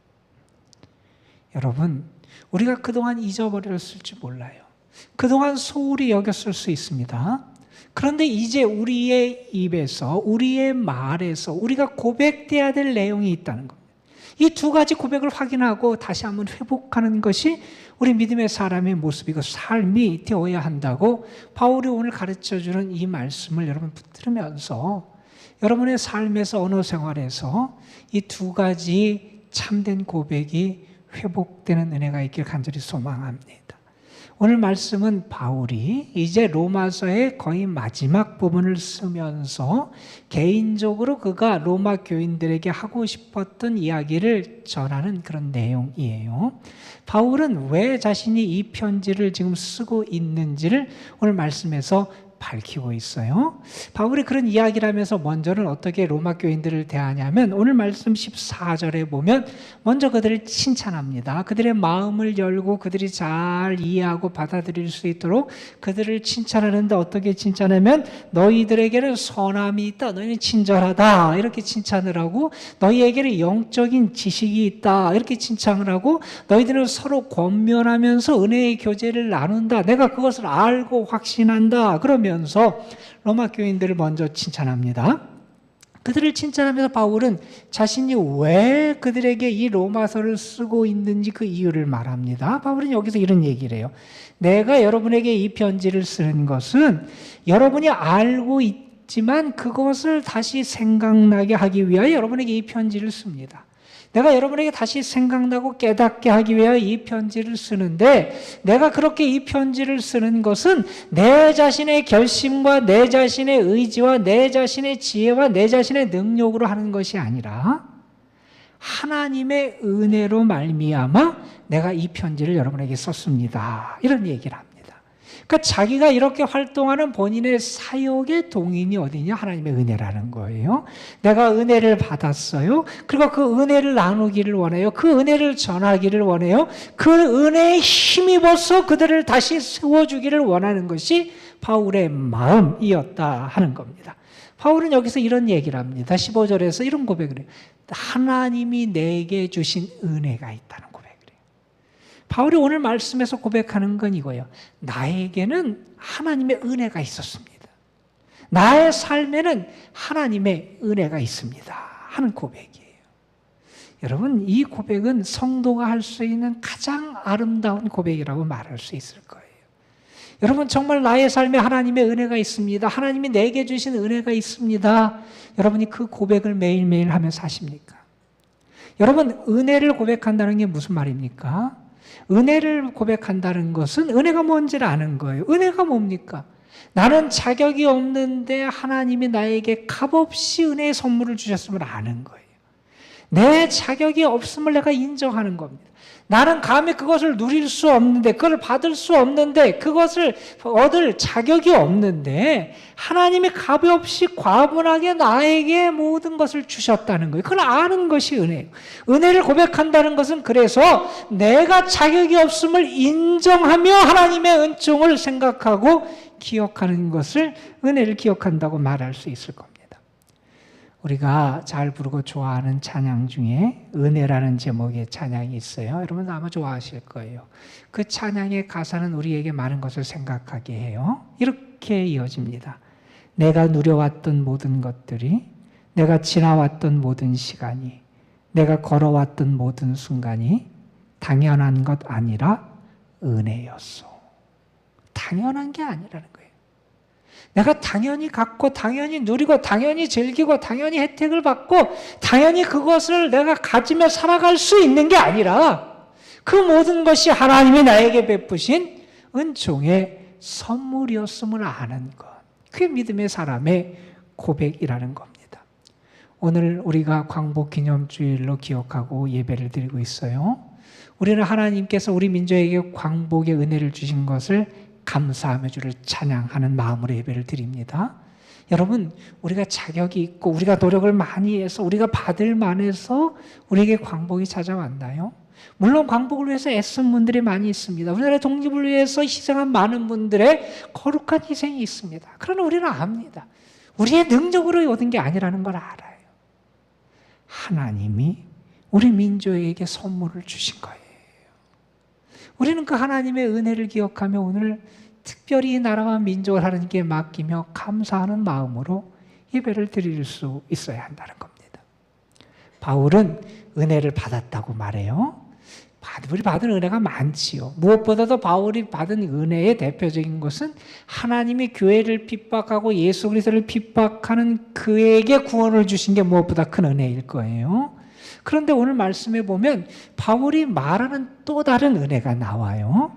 여러분, 우리가 그동안 잊어버렸을지 몰라요. 그동안 소홀히 여겼을 수 있습니다. 그런데 이제 우리의 입에서, 우리의 말에서 우리가 고백돼야 될 내용이 있다는 겁니다. 이 두 가지 고백을 확인하고 다시 한번 회복하는 것이 우리 믿음의 사람의 모습이고 삶이 되어야 한다고 바울이 오늘 가르쳐주는 이 말씀을 여러분 붙들으면서 여러분의 삶에서, 언어 생활에서 이 두 가지 참된 고백이 회복되는 은혜가 있길 간절히 소망합니다. 오늘 말씀은 바울이 이제 로마서의 거의 마지막 부분을 쓰면서 개인적으로 그가 로마 교인들에게 하고 싶었던 이야기를 전하는 그런 내용이에요. 바울은 왜 자신이 이 편지를 지금 쓰고 있는지를 오늘 말씀에서 밝히고 있어요. 바울이 그런 이야기를 하면서 먼저는 어떻게 로마 교인들을 대하냐면 오늘 말씀 14절에 보면 먼저 그들을 칭찬합니다. 그들의 마음을 열고 그들이 잘 이해하고 받아들일 수 있도록 그들을 칭찬하는데 어떻게 칭찬하면 너희들에게는 선함이 있다. 너희는 친절하다. 이렇게 칭찬을 하고 너희에게는 영적인 지식이 있다. 이렇게 칭찬을 하고 너희들은 서로 권면하면서 은혜의 교제를 나눈다. 내가 그것을 알고 확신한다. 그러면 로마 교인들을 먼저 칭찬합니다. 그들을 칭찬하면서 바울은 자신이 왜 그들에게 이 로마서를 쓰고 있는지 그 이유를 말합니다. 바울은 여기서 이런 얘기를 해요. 내가 여러분에게 이 편지를 쓰는 것은 여러분이 알고 있지만 그것을 다시 생각나게 하기 위하여 여러분에게 이 편지를 씁니다. 내가 여러분에게 다시 생각나고 깨닫게 하기 위하여 이 편지를 쓰는데 내가 그렇게 이 편지를 쓰는 것은 내 자신의 결심과 내 자신의 의지와 내 자신의 지혜와 내 자신의 능력으로 하는 것이 아니라 하나님의 은혜로 말미암아 내가 이 편지를 여러분에게 썼습니다. 이런 얘기를 합니다. 그러니까 자기가 이렇게 활동하는 본인의 사역의 동인이 어디냐? 하나님의 은혜라는 거예요. 내가 은혜를 받았어요. 그리고 그 은혜를 나누기를 원해요. 그 은혜를 전하기를 원해요. 그 은혜에 힘입어서 그들을 다시 세워주기를 원하는 것이 바울의 마음이었다 하는 겁니다. 바울은 여기서 이런 얘기를 합니다. 15절에서 이런 고백을 해요. 하나님이 내게 주신 은혜가 있다는 고백을 해요. 바울이 오늘 말씀에서 고백하는 건 이거예요. 나에게는 하나님의 은혜가 있었습니다. 나의 삶에는 하나님의 은혜가 있습니다 하는 고백이에요. 여러분, 이 고백은 성도가 할 수 있는 가장 아름다운 고백이라고 말할 수 있을 거예요. 여러분, 정말 나의 삶에 하나님의 은혜가 있습니다. 하나님이 내게 주신 은혜가 있습니다. 여러분이 그 고백을 매일매일 하며 사십니까? 여러분, 은혜를 고백한다는 게 무슨 말입니까? 은혜를 고백한다는 것은 은혜가 뭔지를 아는 거예요. 은혜가 뭡니까? 나는 자격이 없는데 하나님이 나에게 값없이 은혜의 선물을 주셨음을 아는 거예요. 내 자격이 없음을 내가 인정하는 겁니다. 나는 감히 그것을 누릴 수 없는데, 그걸 받을 수 없는데, 그것을 얻을 자격이 없는데 하나님이 값없이 과분하게 나에게 모든 것을 주셨다는 거예요. 그걸 아는 것이 은혜예요. 은혜를 고백한다는 것은 그래서 내가 자격이 없음을 인정하며 하나님의 은총을 생각하고 기억하는 것을 은혜를 기억한다고 말할 수 있을 겁니다. 우리가 잘 부르고 좋아하는 찬양 중에 은혜라는 제목의 찬양이 있어요. 여러분 아마 좋아하실 거예요. 그 찬양의 가사는 우리에게 많은 것을 생각하게 해요. 이렇게 이어집니다. 내가 누려왔던 모든 것들이, 내가 지나왔던 모든 시간이, 내가 걸어왔던 모든 순간이 당연한 것 아니라 은혜였소. 당연한 게 아니라는 거예요. 내가 당연히 갖고 당연히 누리고 당연히 즐기고 당연히 혜택을 받고 당연히 그것을 내가 가지며 살아갈 수 있는 게 아니라 그 모든 것이 하나님이 나에게 베푸신 은총의 선물이었음을 아는 것. 그게 믿음의 사람의 고백이라는 겁니다. 오늘 우리가 광복기념주일로 기억하고 예배를 드리고 있어요. 우리는 하나님께서 우리 민족에게 광복의 은혜를 주신 것을 감사하며 주를 찬양하는 마음으로 예배를 드립니다. 여러분, 우리가 자격이 있고 우리가 노력을 많이 해서 우리가 받을 만해서 우리에게 광복이 찾아왔나요? 물론 광복을 위해서 애쓴 분들이 많이 있습니다. 우리나라의 독립을 위해서 희생한 많은 분들의 거룩한 희생이 있습니다. 그러나 우리는 압니다. 우리의 능력으로 얻은 게 아니라는 걸 알아요. 하나님이 우리 민족에게 선물을 주신 거예요. 우리는 그 하나님의 은혜를 기억하며 오늘 특별히 이 나라와 민족을 하나님께 맡기며 감사하는 마음으로 예배를 드릴 수 있어야 한다는 겁니다. 바울은 은혜를 받았다고 말해요. 바울이 받은 은혜가 많지요. 무엇보다도 바울이 받은 은혜의 대표적인 것은 하나님이 교회를 핍박하고 예수 그리스도를 핍박하는 그에게 구원을 주신 게 무엇보다 큰 은혜일 거예요. 그런데 오늘 말씀에 보면 바울이 말하는 또 다른 은혜가 나와요.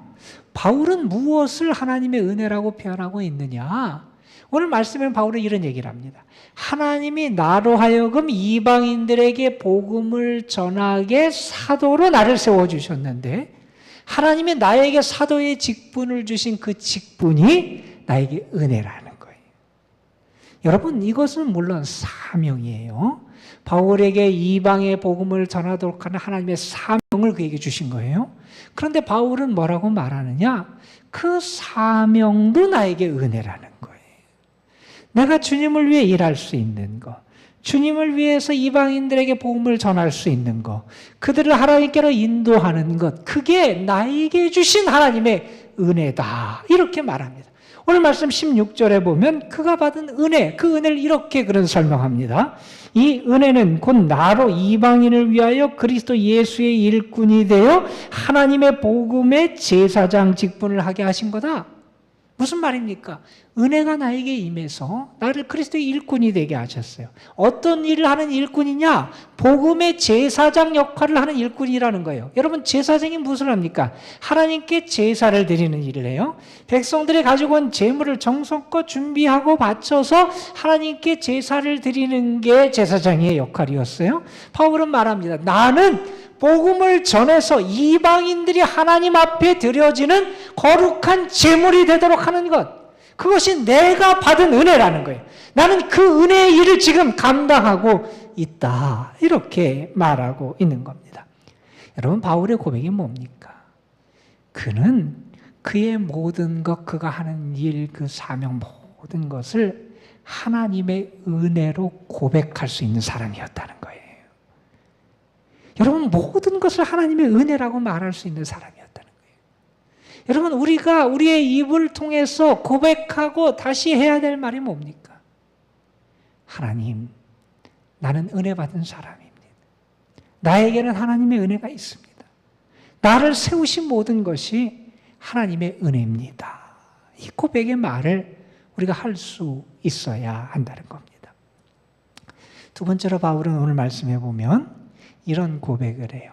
바울은 무엇을 하나님의 은혜라고 표현하고 있느냐? 오늘 말씀에 바울은 이런 얘기를 합니다. 하나님이 나로 하여금 이방인들에게 복음을 전하게 사도로 나를 세워주셨는데 하나님이 나에게 사도의 직분을 주신 그 직분이 나에게 은혜라는 거예요. 여러분, 이것은 물론 사명이에요. 바울에게 이방의 복음을 전하도록 하는 하나님의 사명을 그에게 주신 거예요. 그런데 바울은 뭐라고 말하느냐? 그 사명도 나에게 은혜라는 거예요. 내가 주님을 위해 일할 수 있는 것, 주님을 위해서 이방인들에게 복음을 전할 수 있는 것, 그들을 하나님께로 인도하는 것, 그게 나에게 주신 하나님의 은혜다. 이렇게 말합니다. 오늘 말씀 16절에 보면 그가 받은 은혜, 그 은혜를 이렇게 그런 설명합니다. 이 은혜는 곧 나로 이방인을 위하여 그리스도 예수의 일꾼이 되어 하나님의 복음의 제사장 직분을 하게 하신 거다. 무슨 말입니까? 은혜가 나에게 임해서 나를 그리스도의 일꾼이 되게 하셨어요. 어떤 일을 하는 일꾼이냐? 복음의 제사장 역할을 하는 일꾼이라는 거예요. 여러분, 제사장이 무엇을 합니까? 하나님께 제사를 드리는 일을 해요. 백성들이 가지고 온 제물을 정성껏 준비하고 바쳐서 하나님께 제사를 드리는 게 제사장의 역할이었어요. 바울은 말합니다. 나는 복음을 전해서 이방인들이 하나님 앞에 드려지는 거룩한 제물이 되도록 하는 것, 그것이 내가 받은 은혜라는 거예요. 나는 그 은혜의 일을 지금 감당하고 있다. 이렇게 말하고 있는 겁니다. 여러분, 바울의 고백이 뭡니까? 그는 그의 모든 것, 그가 하는 일, 그 사명 모든 것을 하나님의 은혜로 고백할 수 있는 사람이었다는 거예요. 여러분, 모든 것을 하나님의 은혜라고 말할 수 있는 사람이었다는 거예요. 여러분, 우리가 우리의 입을 통해서 고백하고 다시 해야 될 말이 뭡니까? 하나님, 나는 은혜 받은 사람입니다. 나에게는 하나님의 은혜가 있습니다. 나를 세우신 모든 것이 하나님의 은혜입니다. 이 고백의 말을 우리가 할 수 있어야 한다는 겁니다. 두 번째로 바울은 오늘 말씀해 보면 이런 고백을 해요.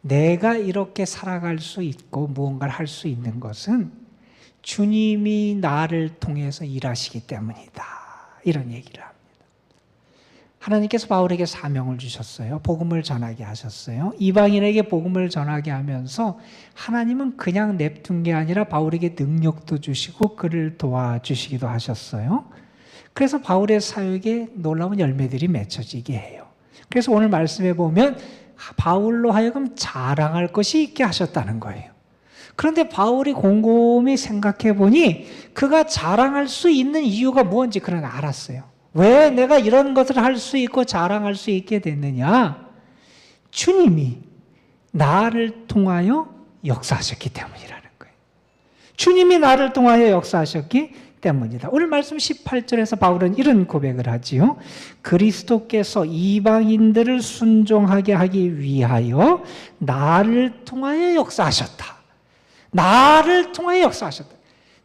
내가 이렇게 살아갈 수 있고 무언가를 할 수 있는 것은 주님이 나를 통해서 일하시기 때문이다. 이런 얘기를 합니다. 하나님께서 바울에게 사명을 주셨어요. 복음을 전하게 하셨어요. 이방인에게 복음을 전하게 하면서 하나님은 그냥 냅둔 게 아니라 바울에게 능력도 주시고 그를 도와주시기도 하셨어요. 그래서 바울의 사역에 놀라운 열매들이 맺혀지게 해요. 그래서 오늘 말씀에 보면 바울로 하여금 자랑할 것이 있게 하셨다는 거예요. 그런데 바울이 곰곰이 생각해 보니 그가 자랑할 수 있는 이유가 뭔지 그는 알았어요. 왜 내가 이런 것을 할 수 있고 자랑할 수 있게 됐느냐? 주님이 나를 통하여 역사하셨기 때문이라는 거예요. 주님이 나를 통하여 역사하셨기 때문이다. 오늘 말씀 18절에서 바울은 이런 고백을 하지요. 그리스도께서 이방인들을 순종하게 하기 위하여 나를 통하여 역사하셨다. 나를 통하여 역사하셨다.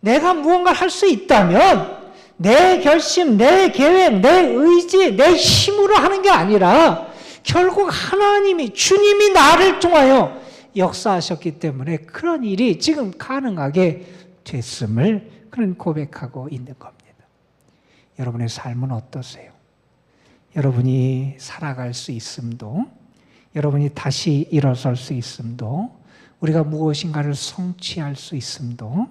내가 무언가를 할 수 있다면 내 결심, 내 계획, 내 의지, 내 힘으로 하는 게 아니라 결국 하나님이, 주님이 나를 통하여 역사하셨기 때문에 그런 일이 지금 가능하게 됐음을 그런 고백하고 있는 겁니다. 여러분의 삶은 어떠세요? 여러분이 살아갈 수 있음도, 여러분이 다시 일어설 수 있음도, 우리가 무엇인가를 성취할 수 있음도,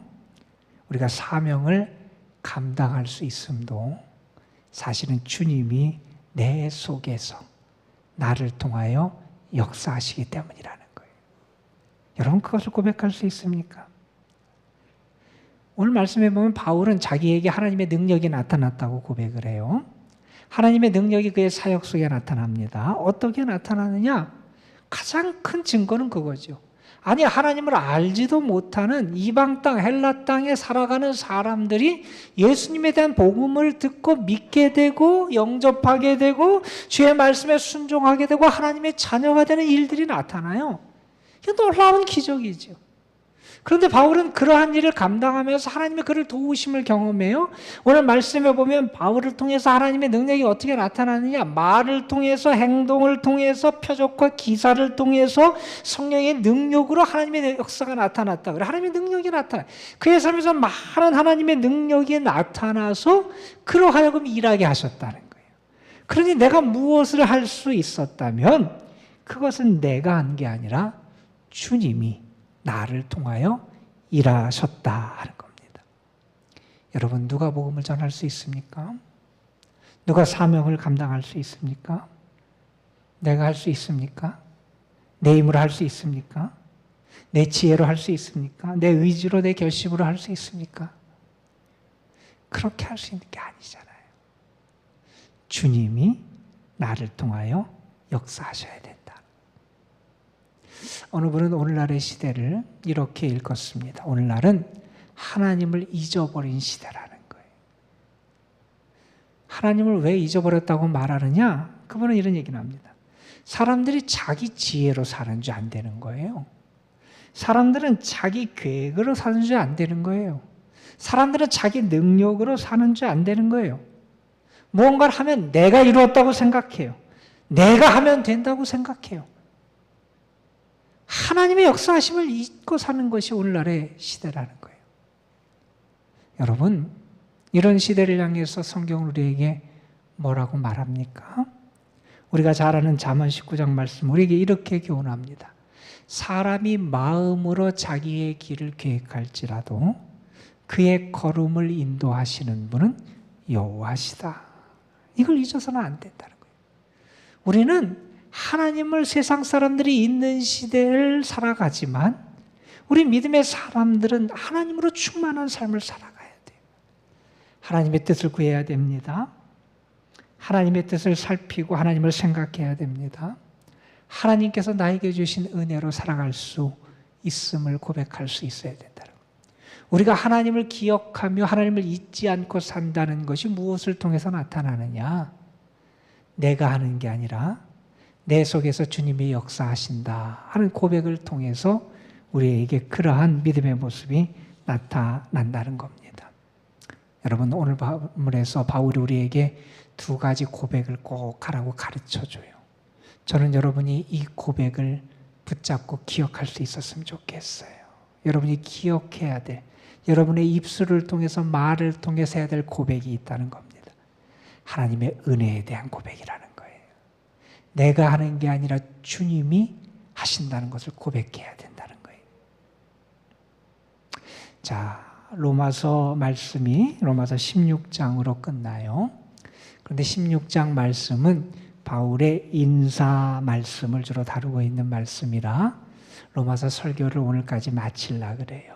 우리가 사명을 감당할 수 있음도 사실은 주님이 내 속에서 나를 통하여 역사하시기 때문이라는 거예요. 여러분, 그것을 고백할 수 있습니까? 오늘 말씀해 보면 바울은 자기에게 하나님의 능력이 나타났다고 고백을 해요. 하나님의 능력이 그의 사역 속에 나타납니다. 어떻게 나타나느냐? 가장 큰 증거는 그거죠. 아니, 하나님을 알지도 못하는 이방 땅, 헬라 땅에 살아가는 사람들이 예수님에 대한 복음을 듣고 믿게 되고 영접하게 되고 주의 말씀에 순종하게 되고 하나님의 자녀가 되는 일들이 나타나요. 이게 놀라운 기적이죠. 그런데 바울은 그러한 일을 감당하면서 하나님의 그를 도우심을 경험해요. 오늘 말씀에 보면 바울을 통해서 하나님의 능력이 어떻게 나타나느냐? 말을 통해서, 행동을 통해서, 표적과 기사를 통해서 성령의 능력으로 하나님의 역사가 나타났다. 그래, 하나님의 능력이 나타나. 그의 삶에서 많은 하나님의 능력이 나타나서 그로 하여금 일하게 하셨다는 거예요. 그러니 내가 무엇을 할 수 있었다면 그것은 내가 한 게 아니라 주님이 나를 통하여 일하셨다 하는 겁니다. 여러분, 누가 복음을 전할 수 있습니까? 누가 사명을 감당할 수 있습니까? 내가 할 수 있습니까? 내 힘으로 할 수 있습니까? 내 지혜로 할 수 있습니까? 내 의지로, 내 결심으로 할 수 있습니까? 그렇게 할 수 있는 게 아니잖아요. 주님이 나를 통하여 역사하셔야 된다. 어느 분은 오늘날의 시대를 이렇게 읽었습니다. 오늘날은 하나님을 잊어버린 시대라는 거예요. 하나님을 왜 잊어버렸다고 말하느냐? 그분은 이런 얘기를 합니다. 사람들이 자기 지혜로 사는 줄 안 되는 거예요. 사람들은 자기 계획으로 사는 줄 안 되는 거예요. 사람들은 자기 능력으로 사는 줄 안 되는 거예요. 무언가를 하면 내가 이루었다고 생각해요. 내가 하면 된다고 생각해요. 하나님의 역사하심을 잊고 사는 것이 오늘날의 시대라는 거예요. 여러분, 이런 시대를 향해서 성경은 우리에게 뭐라고 말합니까? 우리가 잘 아는 잠언 19장 말씀, 우리에게 이렇게 교훈합니다. 사람이 마음으로 자기의 길을 계획할지라도 그의 걸음을 인도하시는 분은 여호와시다. 이걸 잊어서는 안 된다는 거예요. 우리는 하나님을 세상 사람들이 있는 시대를 살아가지만 우리 믿음의 사람들은 하나님으로 충만한 삶을 살아가야 돼요. 하나님의 뜻을 구해야 됩니다. 하나님의 뜻을 살피고 하나님을 생각해야 됩니다. 하나님께서 나에게 주신 은혜로 살아갈 수 있음을 고백할 수 있어야 된다는 거예요. 우리가 하나님을 기억하며 하나님을 잊지 않고 산다는 것이 무엇을 통해서 나타나느냐? 내가 하는 게 아니라 내 속에서 주님이 역사하신다 하는 고백을 통해서 우리에게 그러한 믿음의 모습이 나타난다는 겁니다. 여러분, 오늘 본문에서 바울이 우리에게 두 가지 고백을 꼭 하라고 가르쳐줘요. 저는 여러분이 이 고백을 붙잡고 기억할 수 있었으면 좋겠어요. 여러분이 기억해야 돼. 여러분의 입술을 통해서, 말을 통해서 해야 될 고백이 있다는 겁니다. 하나님의 은혜에 대한 고백이라는 거예요. 내가 하는 게 아니라 주님이 하신다는 것을 고백해야 된다는 거예요. 자, 로마서 말씀이 로마서 16장으로 끝나요. 그런데 16장 말씀은 바울의 인사 말씀을 주로 다루고 있는 말씀이라 로마서 설교를 오늘까지 마치려고 그래요.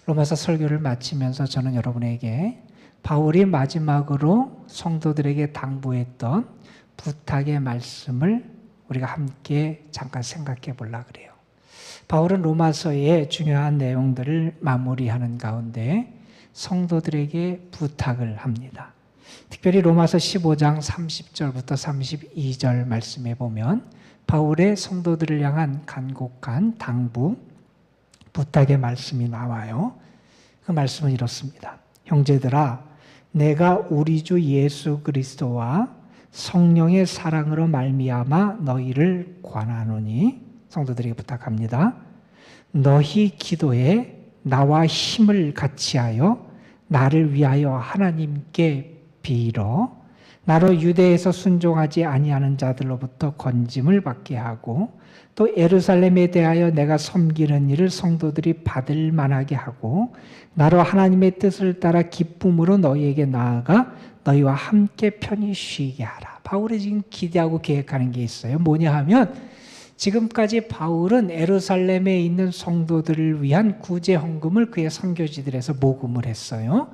로마서 설교를 마치면서 저는 여러분에게 바울이 마지막으로 성도들에게 당부했던 부탁의 말씀을 우리가 함께 잠깐 생각해 보려고 그래요. 바울은 로마서의 중요한 내용들을 마무리하는 가운데 성도들에게 부탁을 합니다. 특별히 로마서 15장 30절부터 32절 말씀에 보면 바울의 성도들을 향한 간곡한 당부, 부탁의 말씀이 나와요. 그 말씀은 이렇습니다. 형제들아, 내가 우리 주 예수 그리스도와 성령의 사랑으로 말미암아 너희를 권하노니, 성도들에게 부탁합니다. 너희 기도에 나와 힘을 같이하여 나를 위하여 하나님께 빌어 나로 유대에서 순종하지 아니하는 자들로부터 건짐을 받게 하고 또 예루살렘에 대하여 내가 섬기는 일을 성도들이 받을 만하게 하고 나로 하나님의 뜻을 따라 기쁨으로 너희에게 나아가 너희와 함께 편히 쉬게 하라. 바울이 지금 기대하고 계획하는 게 있어요. 뭐냐 하면 지금까지 바울은 예루살렘에 있는 성도들을 위한 구제 헌금을 그의 선교지들에서 모금을 했어요.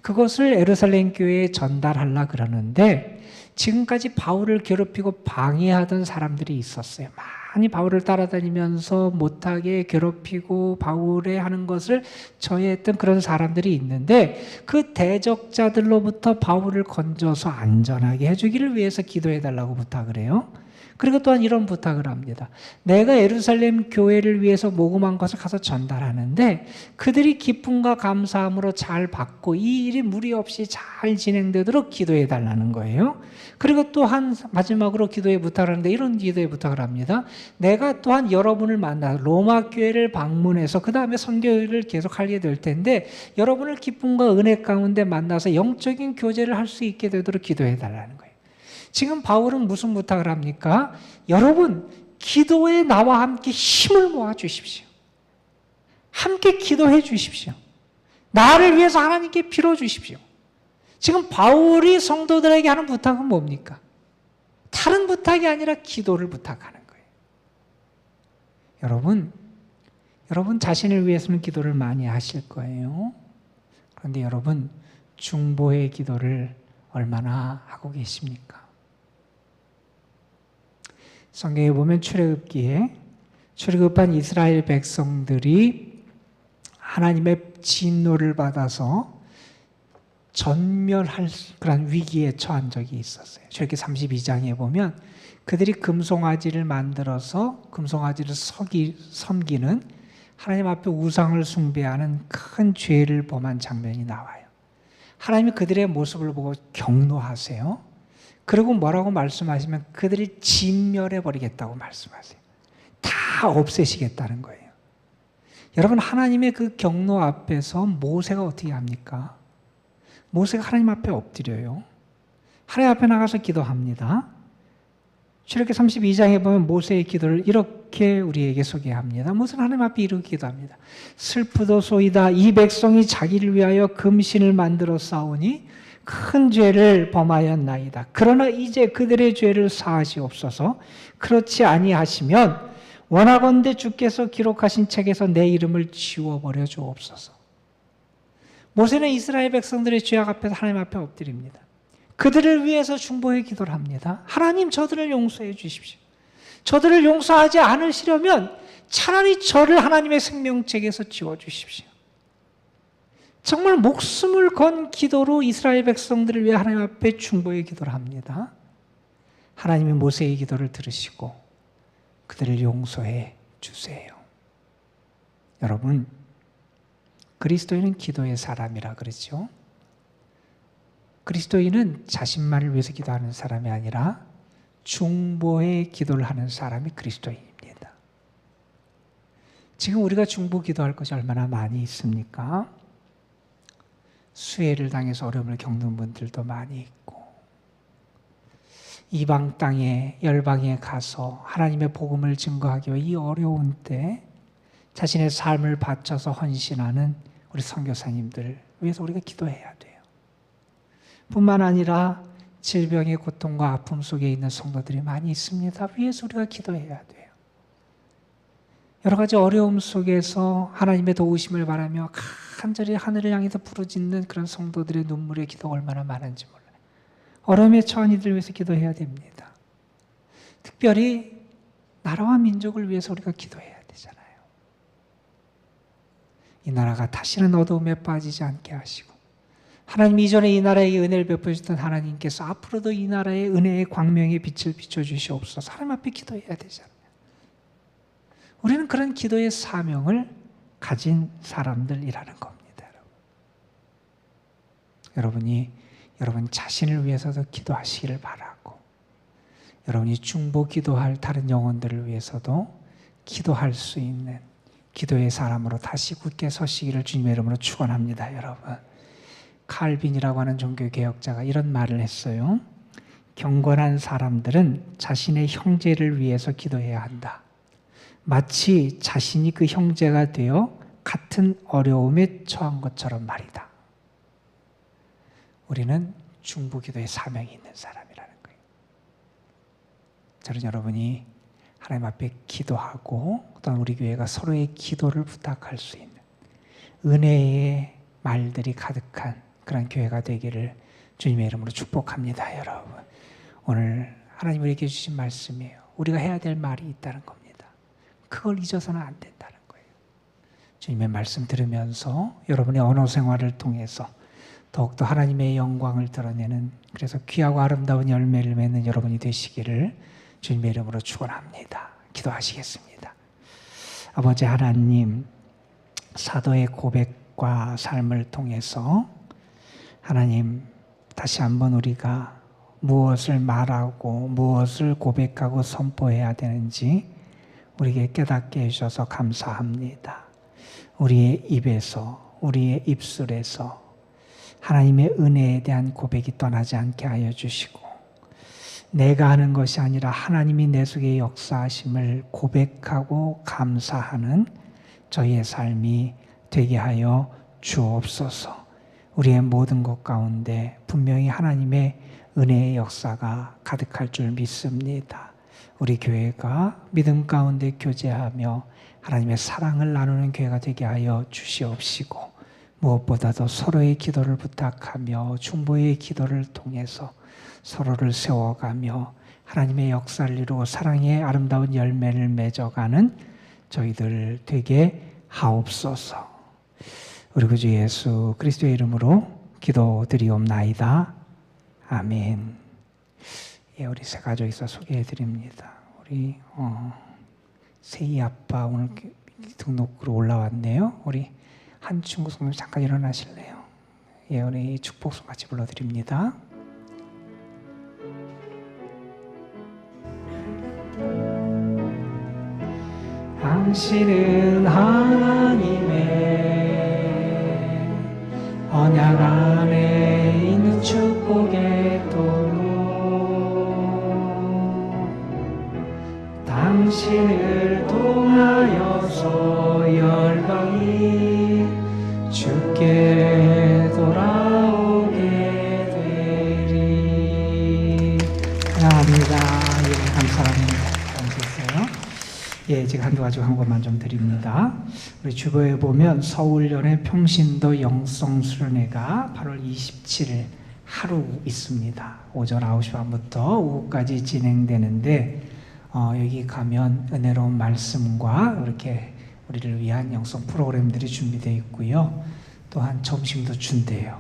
그것을 예루살렘 교회에 전달하려고 그러는데 지금까지 바울을 괴롭히고 방해하던 사람들이 있었어요. 많이 바울을 따라다니면서 못하게 괴롭히고 바울의 하는 것을 저해했던 그런 사람들이 있는데 그 대적자들로부터 바울을 건져서 안전하게 해주기를 위해서 기도해달라고 부탁을 해요. 그리고 또한 이런 부탁을 합니다. 내가 예루살렘 교회를 위해서 모금한 것을 가서 전달하는데 그들이 기쁨과 감사함으로 잘 받고 이 일이 무리 없이 잘 진행되도록 기도해달라는 거예요. 그리고 또한 마지막으로 기도에 부탁을 하는데 이런 기도에 부탁을 합니다. 내가 또한 여러분을 만나 로마 교회를 방문해서 그 다음에 선교를 계속 하게 될 텐데 여러분을 기쁨과 은혜 가운데 만나서 영적인 교제를 할 수 있게 되도록 기도해달라는 거예요. 지금 바울은 무슨 부탁을 합니까? 여러분, 기도에 나와 함께 힘을 모아 주십시오. 함께 기도해 주십시오. 나를 위해서 하나님께 빌어 주십시오. 지금 바울이 성도들에게 하는 부탁은 뭡니까? 다른 부탁이 아니라 기도를 부탁하는 거예요. 여러분 자신을 위해서는 기도를 많이 하실 거예요. 그런데 여러분, 중보의 기도를 얼마나 하고 계십니까? 성경에 보면 출애굽기에 출애굽한 이스라엘 백성들이 하나님의 진노를 받아서 전멸할 그런 위기에 처한 적이 있었어요. 출애굽기 32장에 보면 그들이 금송아지를 만들어서 금송아지를 섬기는 하나님 앞에 우상을 숭배하는 큰 죄를 범한 장면이 나와요. 하나님이 그들의 모습을 보고 경노하세요. 그리고 뭐라고 말씀하시면 그들을 진멸해버리겠다고 말씀하세요. 다 없애시겠다는 거예요. 여러분, 하나님의 그 경노 앞에서 모세가 어떻게 합니까? 모세가 하나님 앞에 엎드려요. 하나님 앞에 나가서 기도합니다. 출애굽기 32장에 보면 모세의 기도를 이렇게 우리에게 소개합니다. 모세는 하나님 앞에 이렇게 기도합니다. 슬프도소이다. 이 백성이 자기를 위하여 금신을 만들어 싸우니 큰 죄를 범하였나이다. 그러나 이제 그들의 죄를 사하시옵소서. 그렇지 아니하시면 원하건대 주께서 기록하신 책에서 내 이름을 지워버려 주옵소서. 모세는 이스라엘 백성들의 죄악 앞에서 하나님 앞에 엎드립니다. 그들을 위해서 중보의 기도를 합니다. 하나님, 저들을 용서해 주십시오. 저들을 용서하지 않으시려면 차라리 저를 하나님의 생명책에서 지워주십시오. 정말 목숨을 건 기도로 이스라엘 백성들을 위해 하나님 앞에 중보의 기도를 합니다. 하나님이 모세의 기도를 들으시고 그들을 용서해 주세요. 여러분, 그리스도인은 기도의 사람이라 그러죠. 그리스도인은 자신만을 위해서 기도하는 사람이 아니라 중보의 기도를 하는 사람이 그리스도인입니다. 지금 우리가 중보 기도할 것이 얼마나 많이 있습니까? 수해를 당해서 어려움을 겪는 분들도 많이 있고, 이방 땅에 열방에 가서 하나님의 복음을 증거하기 위해 이 어려운 때 자신의 삶을 바쳐서 헌신하는 우리 선교사님들 위해서 우리가 기도해야 돼요. 뿐만 아니라 질병의 고통과 아픔 속에 있는 성도들이 많이 있습니다. 위해서 우리가 기도해야 돼요. 여러 가지 어려움 속에서 하나님의 도우심을 바라며 간절히 하늘을 향해서 부르짖는 그런 성도들의 눈물의 기도가 얼마나 많은지 몰라요. 어려움에 처한 이들을 위해서 기도해야 됩니다. 특별히 나라와 민족을 위해서 우리가 기도해야 되잖아요. 이 나라가 다시는 어두움에 빠지지 않게 하시고, 하나님 이전에 이 나라에게 은혜를 베푸셨던 하나님께서 앞으로도 이 나라의 은혜의 광명의 빛을 비춰주시옵소서. 하나님 앞에 기도해야 되잖아요. 우리는 그런 기도의 사명을 가진 사람들이라는 겁니다. 여러분이 여러분 자신을 위해서도 기도하시기를 바라고, 여러분이 중보 기도할 다른 영혼들을 위해서도 기도할 수 있는 기도의 사람으로 다시 굳게 서시기를 주님의 이름으로 축원합니다. 여러분, 칼빈이라고 하는 종교개혁자가 이런 말을 했어요. 경건한 사람들은 자신의 형제를 위해서 기도해야 한다. 마치 자신이 그 형제가 되어 같은 어려움에 처한 것처럼 말이다. 우리는 중보기도의 사명이 있는 사람이라는 거예요. 저는 여러분이 하나님 앞에 기도하고 또한 우리 교회가 서로의 기도를 부탁할 수 있는 은혜의 말들이 가득한 그런 교회가 되기를 주님의 이름으로 축복합니다. 여러분, 오늘 하나님 우리에게 주신 말씀이에요. 우리가 해야 될 말이 있다는 겁니다. 그걸 잊어서는 안 된다는 거예요. 주님의 말씀 들으면서 여러분의 언어 생활을 통해서 더욱더 하나님의 영광을 드러내는, 그래서 귀하고 아름다운 열매를 맺는 여러분이 되시기를 주님의 이름으로 축원합니다. 기도하시겠습니다. 아버지 하나님, 사도의 고백과 삶을 통해서 하나님 다시 한번 우리가 무엇을 말하고 무엇을 고백하고 선포해야 되는지 우리에게 깨닫게 해주셔서 감사합니다. 우리의 입에서, 우리의 입술에서 하나님의 은혜에 대한 고백이 떠나지 않게 하여 주시고, 내가 하는 것이 아니라 하나님이 내 속에 역사하심을 고백하고 감사하는 저희의 삶이 되게 하여 주옵소서. 우리의 모든 것 가운데 분명히 하나님의 은혜의 역사가 가득할 줄 믿습니다. 우리 교회가 믿음 가운데 교제하며 하나님의 사랑을 나누는 교회가 되게 하여 주시옵시고, 무엇보다도 서로의 기도를 부탁하며 중보의 기도를 통해서 서로를 세워가며 하나님의 역사를 이루고 사랑의 아름다운 열매를 맺어가는 저희들 되게 하옵소서. 우리 구주 예수 그리스도의 이름으로 기도드리옵나이다. 아멘. 예, 우리 세 가족에서 소개해드립니다. 우리 세희 아빠 오늘 등록으로 올라왔네요. 우리 한충구 성님 잠깐 일어나실래요? 예, 우리 축복송 같이 불러드립니다. 당신은 하나님의 언약 안에 있는 축복의 도로, 당신을 통하여서 열방이 주께 돌아오게 되리. 감사합니다. 예, 감사합니다. 감사했어요. 예, 제가 한두 가지 광고만 좀 드립니다. 우리 주보에 보면 서울연의 평신도 영성수련회가 8월 27일 하루 있습니다. 오전 9시 반부터 오후까지 진행되는데 여기 가면 은혜로운 말씀과 이렇게 우리를 위한 영성 프로그램들이 준비되어 있고요. 또한 점심도 준대요.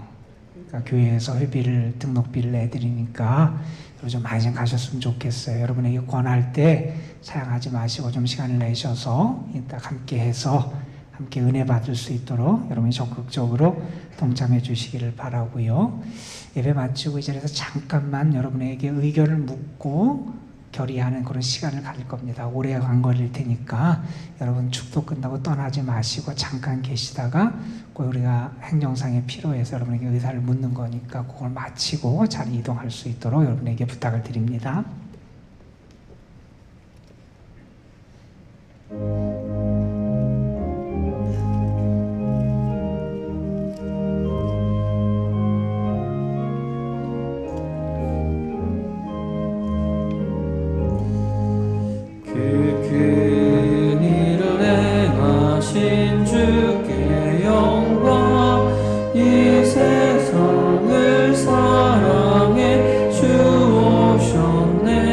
그러니까 교회에서 회비를, 등록비를 내드리니까 좀 많이 좀 가셨으면 좋겠어요. 여러분에게 권할 때 사양하지 마시고 좀 시간을 내셔서 딱 함께 해서 함께 은혜 받을 수 있도록 여러분이 적극적으로 동참해 주시기를 바라고요. 예배 마치고 이 자리에서 잠깐만 여러분에게 의견을 묻고 결의하는 그런 시간을 가질 겁니다. 오래 안 걸릴 테니까 여러분 축도 끝나고 떠나지 마시고 잠깐 계시다가 꼭 우리가 행정상에 필요해서 여러분에게 의사를 묻는 거니까 그걸 마치고 자리 이동할 수 있도록 여러분에게 부탁을 드립니다. 세상을 사랑해 주오셨네.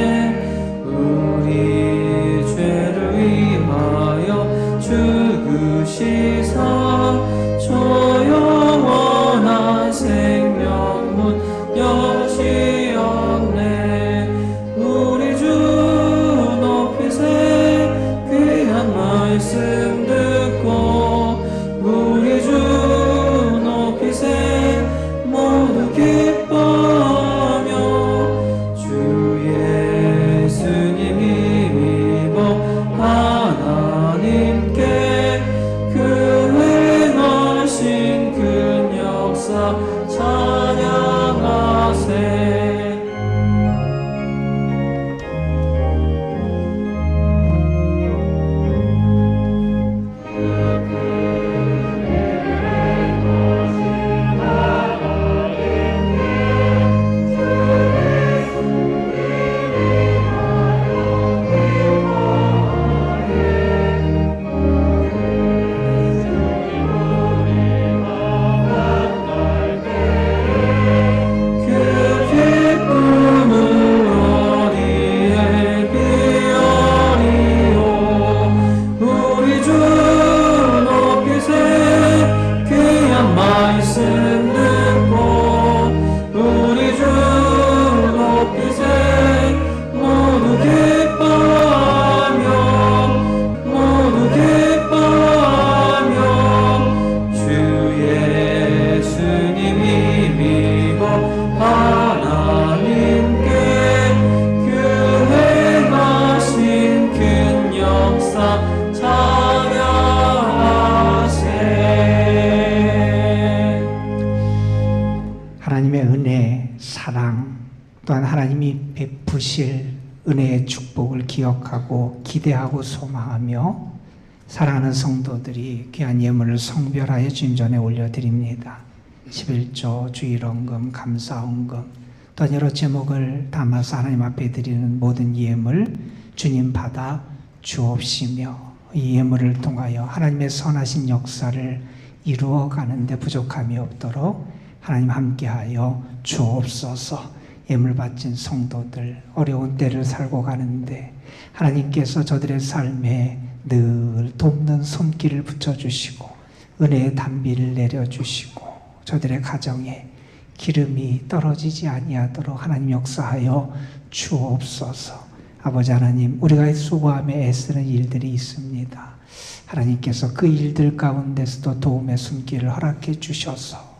주실 은혜의 축복을 기억하고 기대하고 소망하며 사랑하는 성도들이 귀한 예물을 성별하여 주님 전에 올려드립니다. 11조, 주일헌금, 감사헌금, 또 여러 제목을 담아서 하나님 앞에 드리는 모든 예물 주님 받아 주옵시며 이 예물을 통하여 하나님의 선하신 역사를 이루어가는데 부족함이 없도록 하나님 함께하여 주옵소서. 예물 바친 성도들 어려운 때를 살고 가는데 하나님께서 저들의 삶에 늘 돕는 손길을 붙여주시고 은혜의 단비를 내려주시고 저들의 가정에 기름이 떨어지지 아니하도록 하나님 역사하여 주옵소서. 아버지 하나님, 우리가 수고하며 애쓰는 일들이 있습니다. 하나님께서 그 일들 가운데서도 도움의 손길을 허락해 주셔서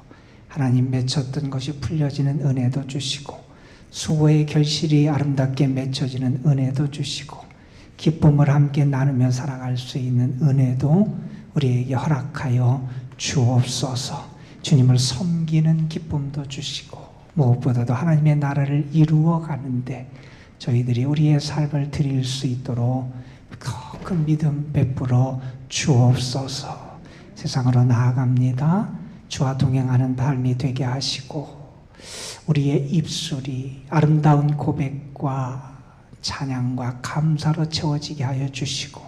하나님 맺혔던 것이 풀려지는 은혜도 주시고 수고의 결실이 아름답게 맺혀지는 은혜도 주시고 기쁨을 함께 나누며 살아갈 수 있는 은혜도 우리에게 허락하여 주옵소서. 주님을 섬기는 기쁨도 주시고 무엇보다도 하나님의 나라를 이루어가는데 저희들이 우리의 삶을 드릴 수 있도록 큰 믿음 베풀어 주옵소서. 세상으로 나아갑니다. 주와 동행하는 삶이 되게 하시고 우리의 입술이 아름다운 고백과 찬양과 감사로 채워지게 하여 주시고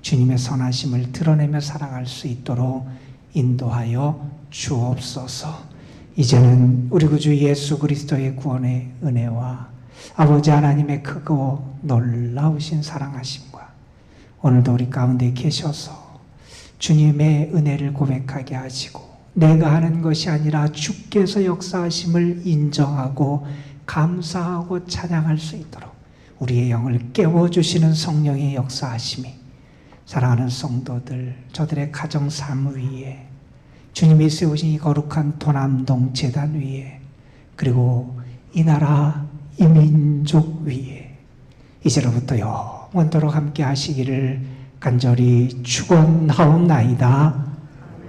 주님의 선하심을 드러내며 살아갈 수 있도록 인도하여 주옵소서. 이제는 우리 구주 예수 그리스도의 구원의 은혜와 아버지 하나님의 크고 놀라우신 사랑하심과 오늘도 우리 가운데 계셔서 주님의 은혜를 고백하게 하시고 내가 하는 것이 아니라 주께서 역사하심을 인정하고 감사하고 찬양할 수 있도록 우리의 영을 깨워주시는 성령의 역사하심이 사랑하는 성도들 저들의 가정 삶 위에 주님이 세우신 이 거룩한 도남동 제단 위에 그리고 이 나라 이 민족 위에 이제로부터 영원토록 함께 하시기를 간절히 축원하옵나이다.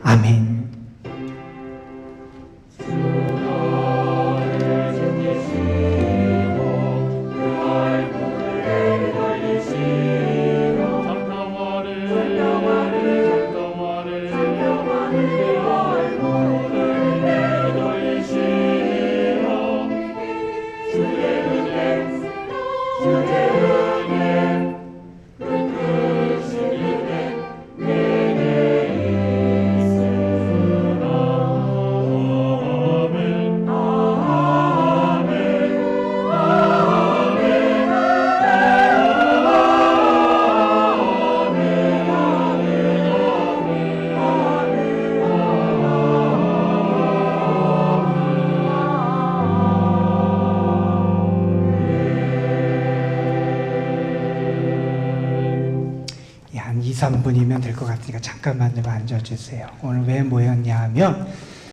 아멘. 한 2, 3분이면 될 것 같으니까 잠깐만 좀 앉아주세요. 오늘 왜 모였냐 하면